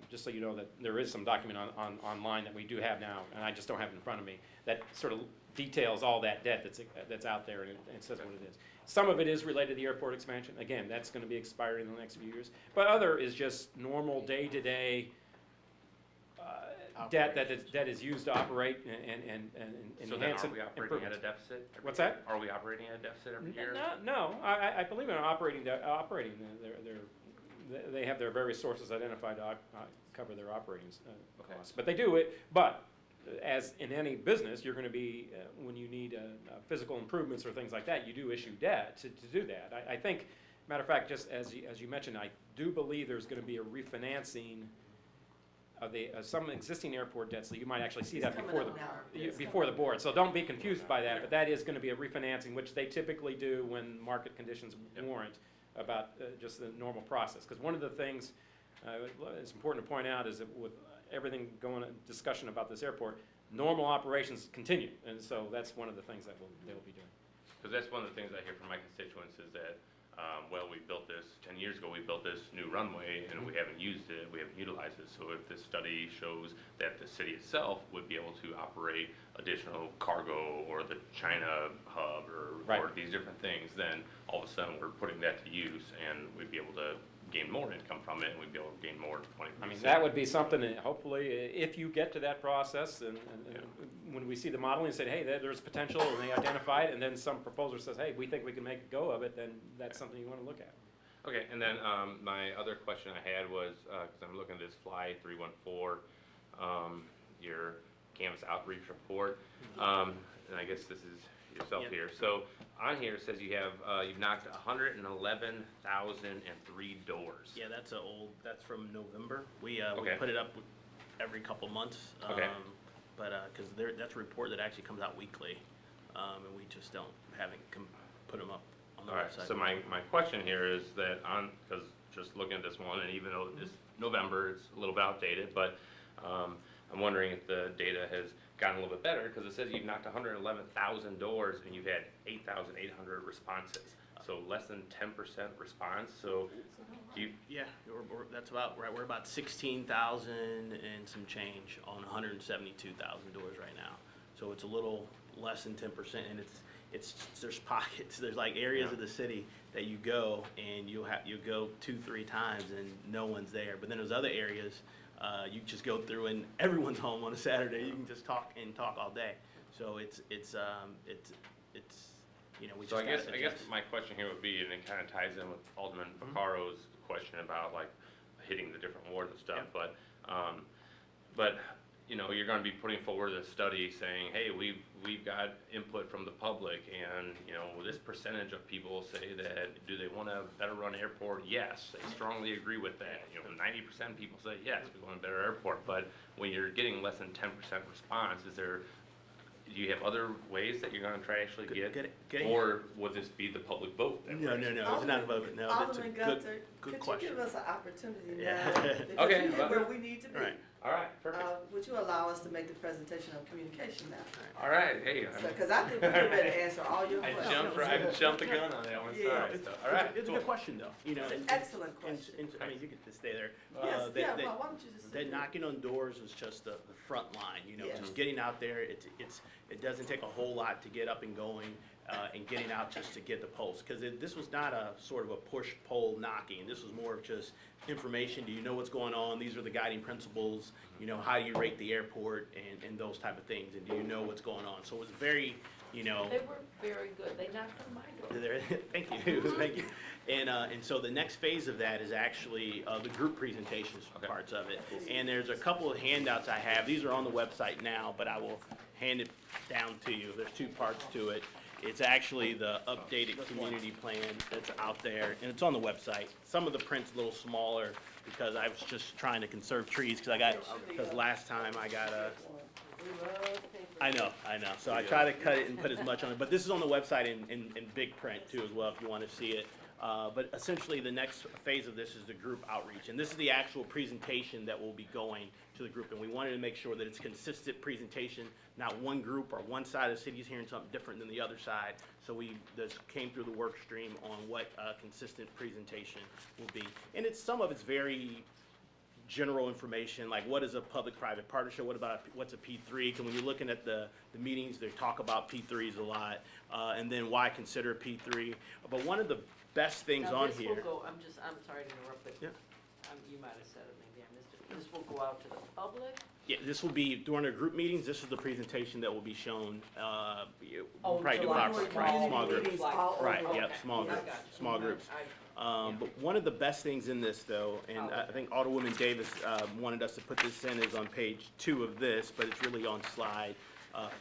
just so you know, that there is some document online that we do have now, and I just don't have it in front of me, that sort of details all that debt that's out there, and it says what it is. Some of it is related to the airport expansion. Again, that's going to be expiring in the next few years. But other is just normal day-to-day debt that is used to operate and So then enhance are we operating at a deficit? What's that? Are we operating at a deficit every year? No, I believe in operating. They have their various sources identified to cover their operating costs. But they do it. But as in any business, you're going to be when you need physical improvements or things like that, you do issue debt to do that. I think, matter of fact, just as you mentioned, I do believe there's going to be a refinancing of some existing airport debts, so you might actually see that before the board. So don't be confused by that, but that is going to be a refinancing, which they typically do when market conditions warrant, about just the normal process. Because one of the things it's important to point out is that with everything going on, discussion about this airport, normal operations continue, and so that's one of the things that they'll be doing. Because that's one of the things I hear from my constituents is that, we built this, 10 years ago, we built this new runway, and we haven't used it, we haven't utilized it. So if this study shows that the city itself would be able to operate additional cargo or the China hub or these different things, then all of a sudden we're putting that to use, and we'd be able to gain more income from it, and we'd be able to gain more 20%. I mean, that would be something that hopefully, if you get to that process, and when we see the modeling and say, hey, there's potential, and they identify it, and then some proposer says, hey, we think we can make a go of it, then that's something you want to look at. Okay, and then my other question I had was, because I'm looking at this Fly 314, your Canvas outreach report, and I guess this is yourself here. So on here it says you've knocked 111,003 doors. Yeah, that's from November. We Okay. put it up every couple months. Okay. But because that's a report that actually comes out weekly, and we just haven't put them up on the All right, website. so my question here is that because just looking at this one, and even though it's November, it's a little bit outdated, but I'm wondering if the data has gotten a little bit better, because it says you've knocked 111,000 doors and you've had 8,800 responses. So less than 10% response, so do you? Yeah, that's about right. We're about 16,000 and some change on 172,000 doors right now. So it's a little less than 10%, and there's pockets, there's like areas of the city that you go and you go 2-3 times and no one's there. But then there's other areas you just go through and everyone's home on a Saturday. You can just talk all day. So it's you know, we So just I guess my question here would be, and it kind of ties in with Alderman Vaccaro's question about like hitting the different wards and stuff, but you know, you're going to be putting forward a study saying, hey, we've got input from the public, and you know, this percentage of people say that do they want a better run airport? Yes, they strongly agree with that. You know, 90% people say yes, we want a better airport. But when you're getting less than 10% response, do you have other ways that you're going to try to actually get, or would this be the public vote? No, it's not a vote. No, that's a good question. Could you give us an opportunity Yeah. now? Because Okay. we get where we need to be. Right. All right, perfect. Would you allow us to make the presentation on communication now? All right, hey. Because I think we're ready to answer all your I questions. jumped the gun on that one. Yeah. Sorry. All right, It's a good question, though. You know, It's an excellent question. I mean, you get to stay there. Yes, That why don't you just sit there? knocking on doors is just the front line. You know, Yes. just getting out there. It doesn't take a whole lot to get up and going. And getting out just to get the pulse, because this was not a sort of a push-pull knocking. This was more of just information. Do you know what's going on? These are the guiding principles. You know, how do you rate the airport and those type of things, and do you know what's going on? So it was very, you know. They were very good. They knocked on my door. Thank you, thank you. And so the next phase of that is actually the group presentations parts of it. And there's a couple of handouts I have. These are on the website now, but I will hand it down to you. There's 2 parts to it. It's actually the updated community plan that's out there, and it's on the website. Some of the print's a little smaller because I was just trying to conserve trees, because last time I got a. I know. So I try to cut it and put as much on it, but this is on the website in big print too as well if you want to see it. But essentially the next phase of this is the group outreach, and this is the actual presentation that will be going to the group, and we wanted to make sure that it's consistent presentation, not one group or one side of the city is hearing something different than the other side. So we just came through the work stream on what a consistent presentation will be, and some of it's very general information, like what is a public-private partnership, what's a P3, because when you're looking at the meetings, they talk about P3s a lot, and then why consider a P3. But one of the best things Now, on this here. will go, I'm sorry to interrupt, but you might have said it, maybe I missed it. This will go out to the public? Yeah, this will be during our group meetings. This is the presentation that will be shown. Oh, probably do July. small groups. Meetings all Right. over. Yep. Small I groups. got you. Small groups. Yeah. But one of the best things in this, though, and I think Alderwoman Davis wanted us to put this in, is on page 2 of this, but it's really on slide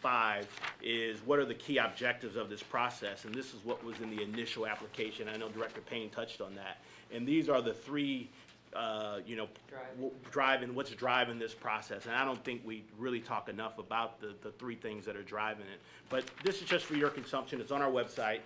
5, is what are the key objectives of this process? And this is what was in the initial application. I know Director Payne touched on that. And these are the 3 what's driving this process. And I don't think we really talk enough about the 3 things that are driving it. But this is just for your consumption. It's on our website.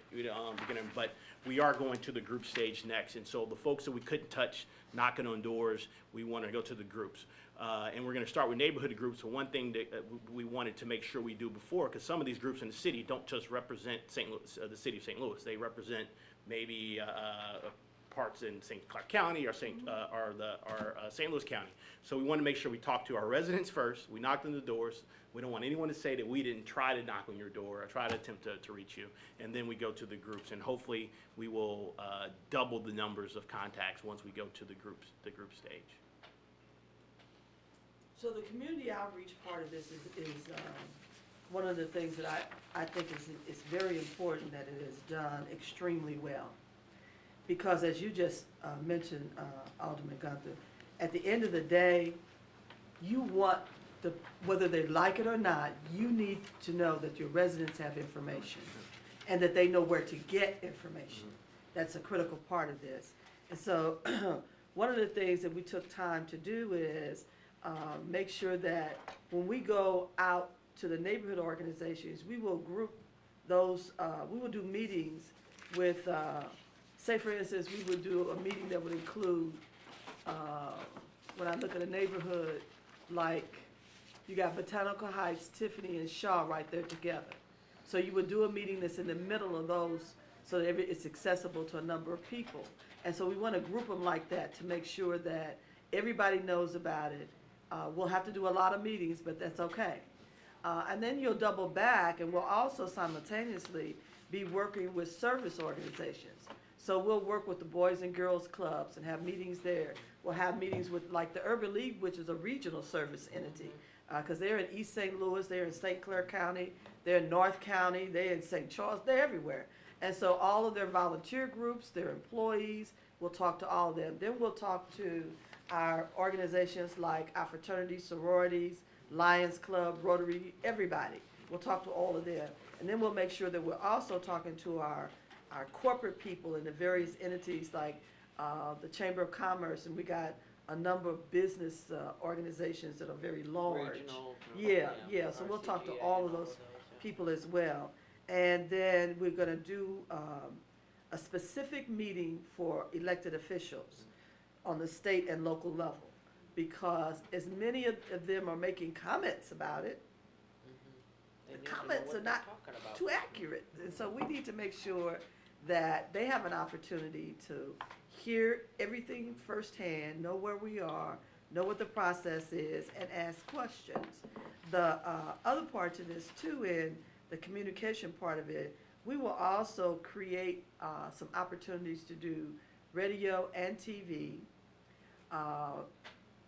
But we are going to the group stage next. And so the folks that we couldn't touch knocking on doors, we want to go to the groups. And we're going to start with neighborhood groups. So one thing that we wanted to make sure we do before, because some of these groups in the city don't just represent St. Louis, the city of St. Louis. They represent maybe parts in St. Clark County or St. Louis County. So we want to make sure we talk to our residents first. We knocked on the doors. We don't want anyone to say that we didn't try to knock on your door or try to attempt to reach you. And then we go to the groups, and hopefully we will double the numbers of contacts once we go to the group stage. So the community outreach part of this is one of the things that I think is very important that it is done extremely well. Because as you just mentioned, Alderman Gunther, at the end of the day, you want, whether they like it or not, you need to know that your residents have information and that they know where to get information. That's a critical part of this. And so one of the things that we took time to do is make sure that when we go out to the neighborhood organizations, we will group those, we will do meetings with, say for instance, we would do a meeting that would include, when I look at a neighborhood, like you got Botanical Heights, Tiffany, and Shaw right there together. So you would do a meeting that's in the middle of those so that it's accessible to a number of people. And so we want to group them like that to make sure that everybody knows about it. We'll have to do a lot of meetings, but that's okay. And then you'll double back, and we'll also simultaneously be working with service organizations. So we'll work with the Boys and Girls Clubs and have meetings there. We'll have meetings with, like, the Urban League, which is a regional service entity, because they're in East St. Louis, they're in St. Clair County, they're in North County, they're in St. Charles, they're everywhere. And so all of their volunteer groups, their employees, we'll talk to all of them. Then we'll talk to our organizations like our fraternities, sororities, Lions Club, Rotary, everybody. We'll talk to all of them. And then we'll make sure that we're also talking to our corporate people in the various entities like the Chamber of Commerce, and we got a number of business organizations that are very large. Regional. Yeah, so we'll talk to all of those people as well. And then we're gonna do a specific meeting for elected officials on the state and local level, because as many of them are making comments about it, They the need to know comments what are they're not talking about. too accurate. And so we need to make sure that they have an opportunity to hear everything firsthand, know where we are, know what the process is, and ask questions. The other part to this too, in the communication part of it, we will also create some opportunities to do radio and TV.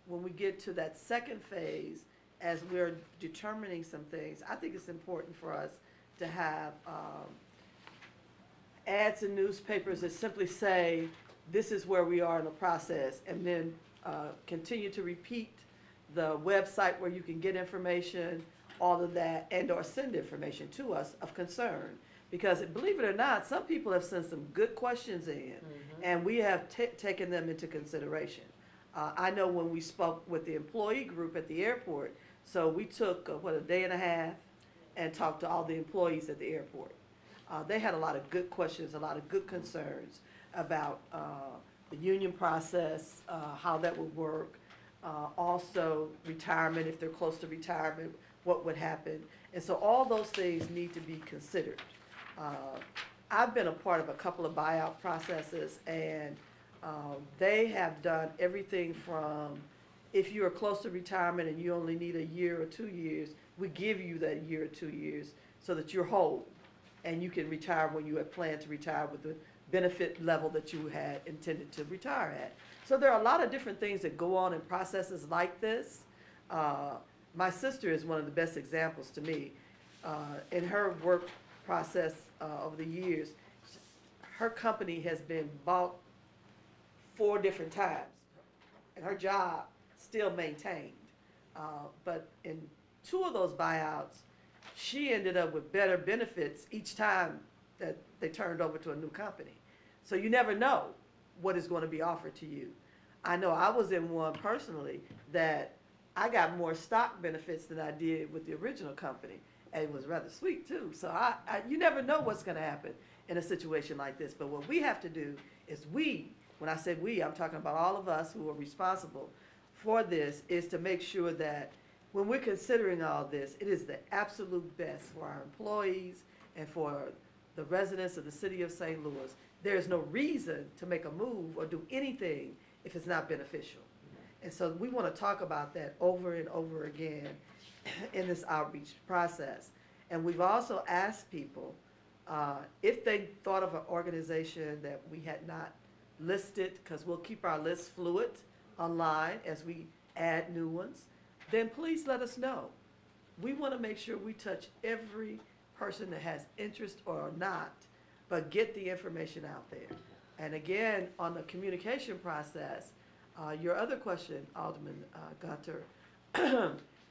When we get to that second phase, as we're determining some things, I think it's important for us to have ads in newspapers that simply say, this is where we are in the process, and then continue to repeat the website where you can get information, all of that, and or send information to us of concern. Because believe it or not, some people have sent some good questions in, and we have taken them into consideration. I know when we spoke with the employee group at the airport, so we took, a day and a half and talked to all the employees at the airport. They had a lot of good questions, a lot of good concerns about the union process, how that would work, also retirement, if they're close to retirement, what would happen. And so all those things need to be considered. I've been a part of a couple of buyout processes, and they have done everything from, if you are close to retirement and you only need a year or 2 years, we give you that year or 2 years so that you're whole and you can retire when you had planned to retire with the benefit level that you had intended to retire at. So there are a lot of different things that go on in processes like this. My sister is one of the best examples to me. In her work process over the years, her company has been bought 4 different times, and her job still maintained. But in 2 of those buyouts, she ended up with better benefits each time that they turned over to a new company. So you never know what is going to be offered to you. I know I was in one personally that I got more stock benefits than I did with the original company, and it was rather sweet too. So you never know what's going to happen in a situation like this. But what we have to do is when I said we, I'm talking about all of us who are responsible for this, is to make sure that when we're considering all this, it is the absolute best for our employees and for the residents of the city of St. Louis. There is no reason to make a move or do anything if it's not beneficial. And so we want to talk about that over and over again in this outreach process. And we've also asked people if they thought of an organization that we had not listed, because we'll keep our list fluid online as we add new ones, then please let us know. We want to make sure we touch every person that has interest or not, but get the information out there. And again, on the communication process, your other question, Alderman Gunter,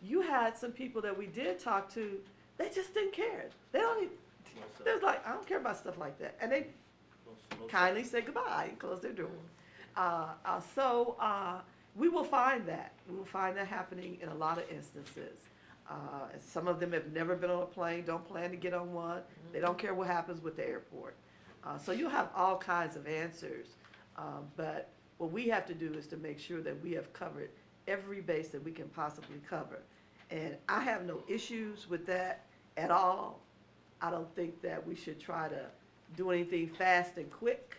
you had some people that we did talk to, they just didn't care. They don't even, they're like, I don't care about stuff like that. And they kindly said goodbye and closed their doors. We will find that. We will find that happening in a lot of instances. Some of them have never been on a plane, don't plan to get on one. They don't care what happens with the airport. So you'll have all kinds of answers. But what we have to do is to make sure that we have covered every base that we can possibly cover. And I have no issues with that at all. I don't think that we should try to do anything fast and quick.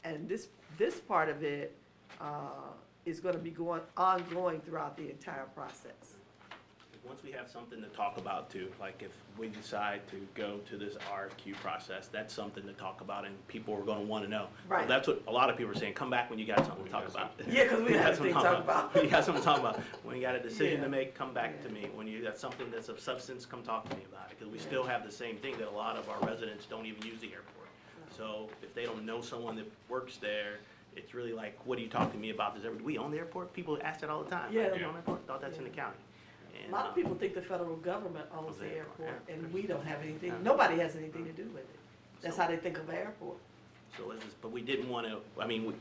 And this part of it is going to be ongoing throughout the entire process. once we have something to talk about too, like if we decide to go to this RFQ process, that's something to talk about and people are gonna wanna know. Right. That's what a lot of people are saying, come back when you got something to talk about. Yeah, 'cause we have something things to talk about. When you got something to talk about. When you got a decision Yeah. to make, come back to me. When you got something that's of substance, come talk to me about it. Cause we still have the same thing that a lot of our residents don't even use the airport. So if they don't know someone that works there, it's really like, what are you talking to me about? Do we own the airport? People ask that all the time. Yeah. We own the airport? Thought that's in the county. A And, lot of people think the federal government owns the the airport, airport, and we don't have anything, Yeah. nobody has anything to do with it. That's So- how they think of the airport. So it's just, but we didn't want to, I mean,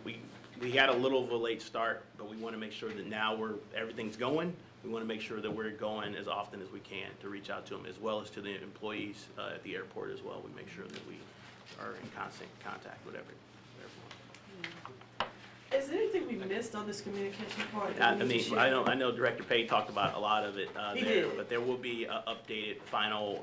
we had a little of a late start, but we want to make sure that now everything's going. We want to make sure that we're going as often as we can to reach out to them, as well as to the employees at the airport as well. We make sure that we are in constant contact with everyone. Is there anything we missed on this communication part? I that we need mean, to I share? know Director Payne talked about a lot of it He there, did. but there will be a updated final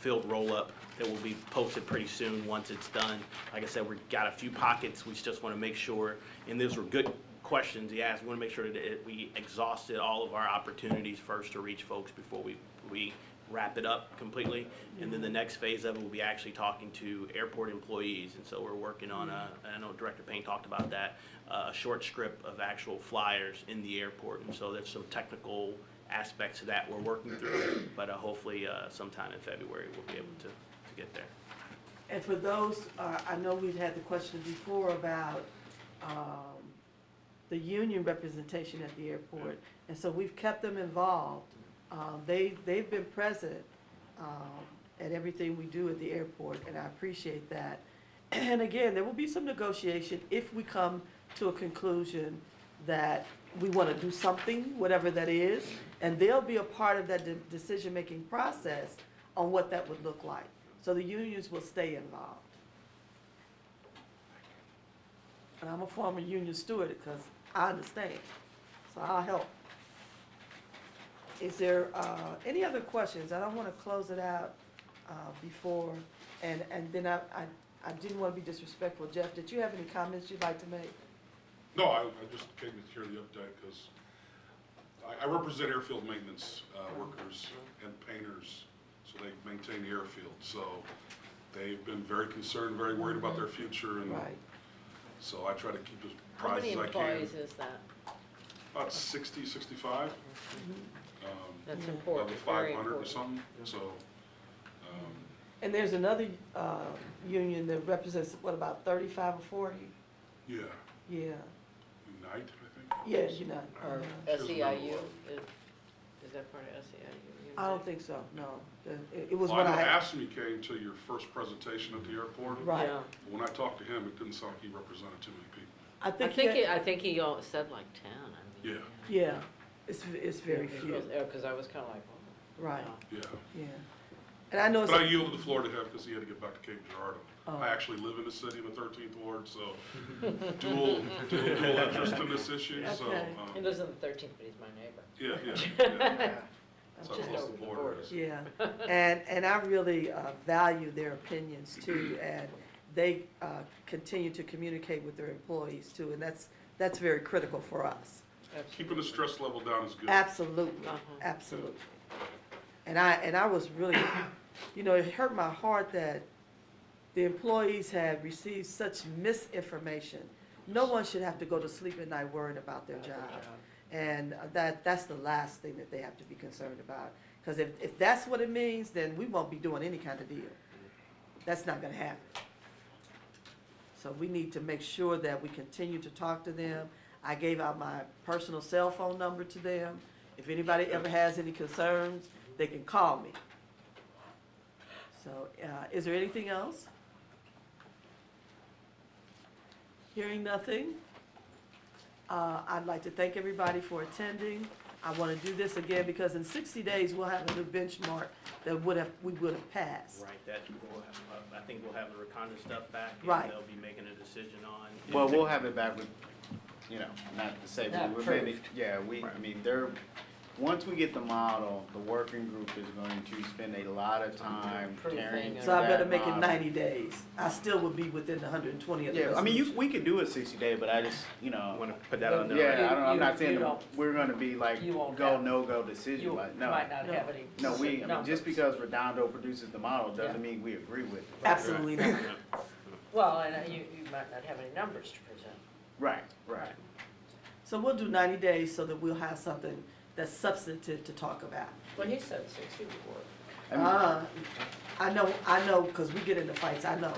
field roll-up that will be posted pretty soon once it's done. Like I said, we've got a few pockets, we just want to make sure, and those were good questions he asked, we want to make sure that we exhausted all of our opportunities first to reach folks before we wrap it up completely. And then the next phase of it will be actually talking to airport employees. And so we're working on I know Director Payne talked about that, a short script of actual flyers in the airport. And so there's some technical aspects of that we're working through, but hopefully sometime in February we'll be able to get there. And for those, I know we've had the question before about the union representation at the airport, and so we've kept them involved. They've been present at everything we do at the airport, and I appreciate that. And again, there will be some negotiation if we come to a conclusion that we want to do something, whatever that is, and they'll be a part of that decision-making process on what that would look like. So the unions will stay involved. And I'm a former union steward because I understand, so I'll help. Is there any other questions? I don't want to close it out before, and then I didn't want to be disrespectful. Jeff, did you have any comments you'd like to make? No, I just came to hear the update because I represent airfield maintenance workers and painters, so they maintain the airfield. So they've been very concerned, very worried about their future, and Right. so I try to keep as How apprised many as I can. employees is that? About 60, 65. That's Level important, very 500 or important. something, so. And there's another union that represents, what, about 35 or 40? Yeah, Yeah, Unite, I think. yeah, you know. Or SEIU, is that part of SEIU? I don't think so, no. It was Well, what I know I, ASME came to your first presentation at the airport. right. Yeah. When I talked to him, it didn't sound like he represented too many people. I I think he said like 10, I mean. Yeah. Yeah, it's very few, Because I was kind of like, oh. right, wow. Yeah. yeah. And I know it's, But I yielded the floor to him because he had to get back to Cape Girardeau. Oh. I actually live in the city in the 13th Ward, so dual interest in this issue, so. Okay. He lives in the 13th, but he's my neighbor. Yeah. That's how Just close over the the border border. is. yeah. And I really value their opinions too, and they continue to communicate with their employees too, and that's very critical for us. Keeping the stress level down is good. Absolutely, absolutely. And I was really, it hurt my heart that the employees had received such misinformation. No one should have to go to sleep at night worrying about their job. And that's the last thing that they have to be concerned about. Because if that's what it means, then we won't be doing any kind of deal. That's not gonna happen. So we need to make sure that we continue to talk to them. I gave out my personal cell phone number to them. If anybody ever has any concerns, they can call me. So, is there anything else? Hearing nothing, I'd like to thank everybody for attending. I want to do this again because in 60 days, we'll have a new benchmark that we would have passed. Right, I think we'll have the Raconda stuff back. Right. And they'll be making a decision on. Well, we'll have it back with, not to say, Not but maybe, approved. yeah, I mean, once we get the model, the working group is going to spend a lot of time tearing Proofing So I better that make it model. 90 days. I still would be within the 120 of the Yeah, I mean, resolution. we could do a 60-day, but I just, you know, Want to put that on there? yeah, I'm You- not you saying that don't- we're gonna be like you won't go, have- no-go decision, You like, no. might not have any. No, we, numbers. just because Redondo produces the model doesn't Yeah. mean we agree with it. Absolutely not. Well, and you might not have any numbers to present. Right, right. So we'll do 90 days so that we'll have something that's substantive to talk about. Well, he said 60 would work. I mean, I know, because we get into fights, I know.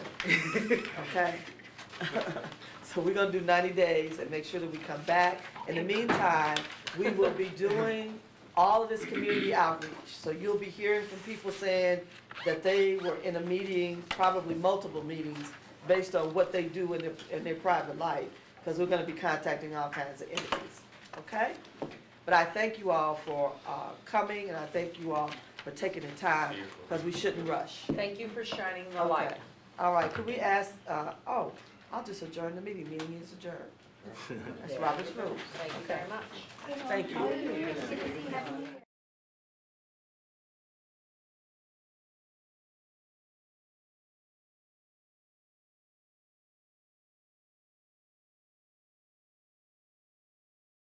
Okay? So we're gonna do 90 days and make sure that we come back. In the meantime, we will be doing all of this community outreach. So you'll be hearing from people saying that they were in a meeting, probably multiple meetings, based on what they do in their private life, because we're gonna be contacting all kinds of entities, okay? But I thank you all for coming, and I thank you all for taking the time, because we shouldn't rush. Thank you for shining the Okay. light. All right, could we ask, I'll just adjourn the meeting, meeting is adjourned. That's Robert's rules. Thank you Okay. very much. Thank you.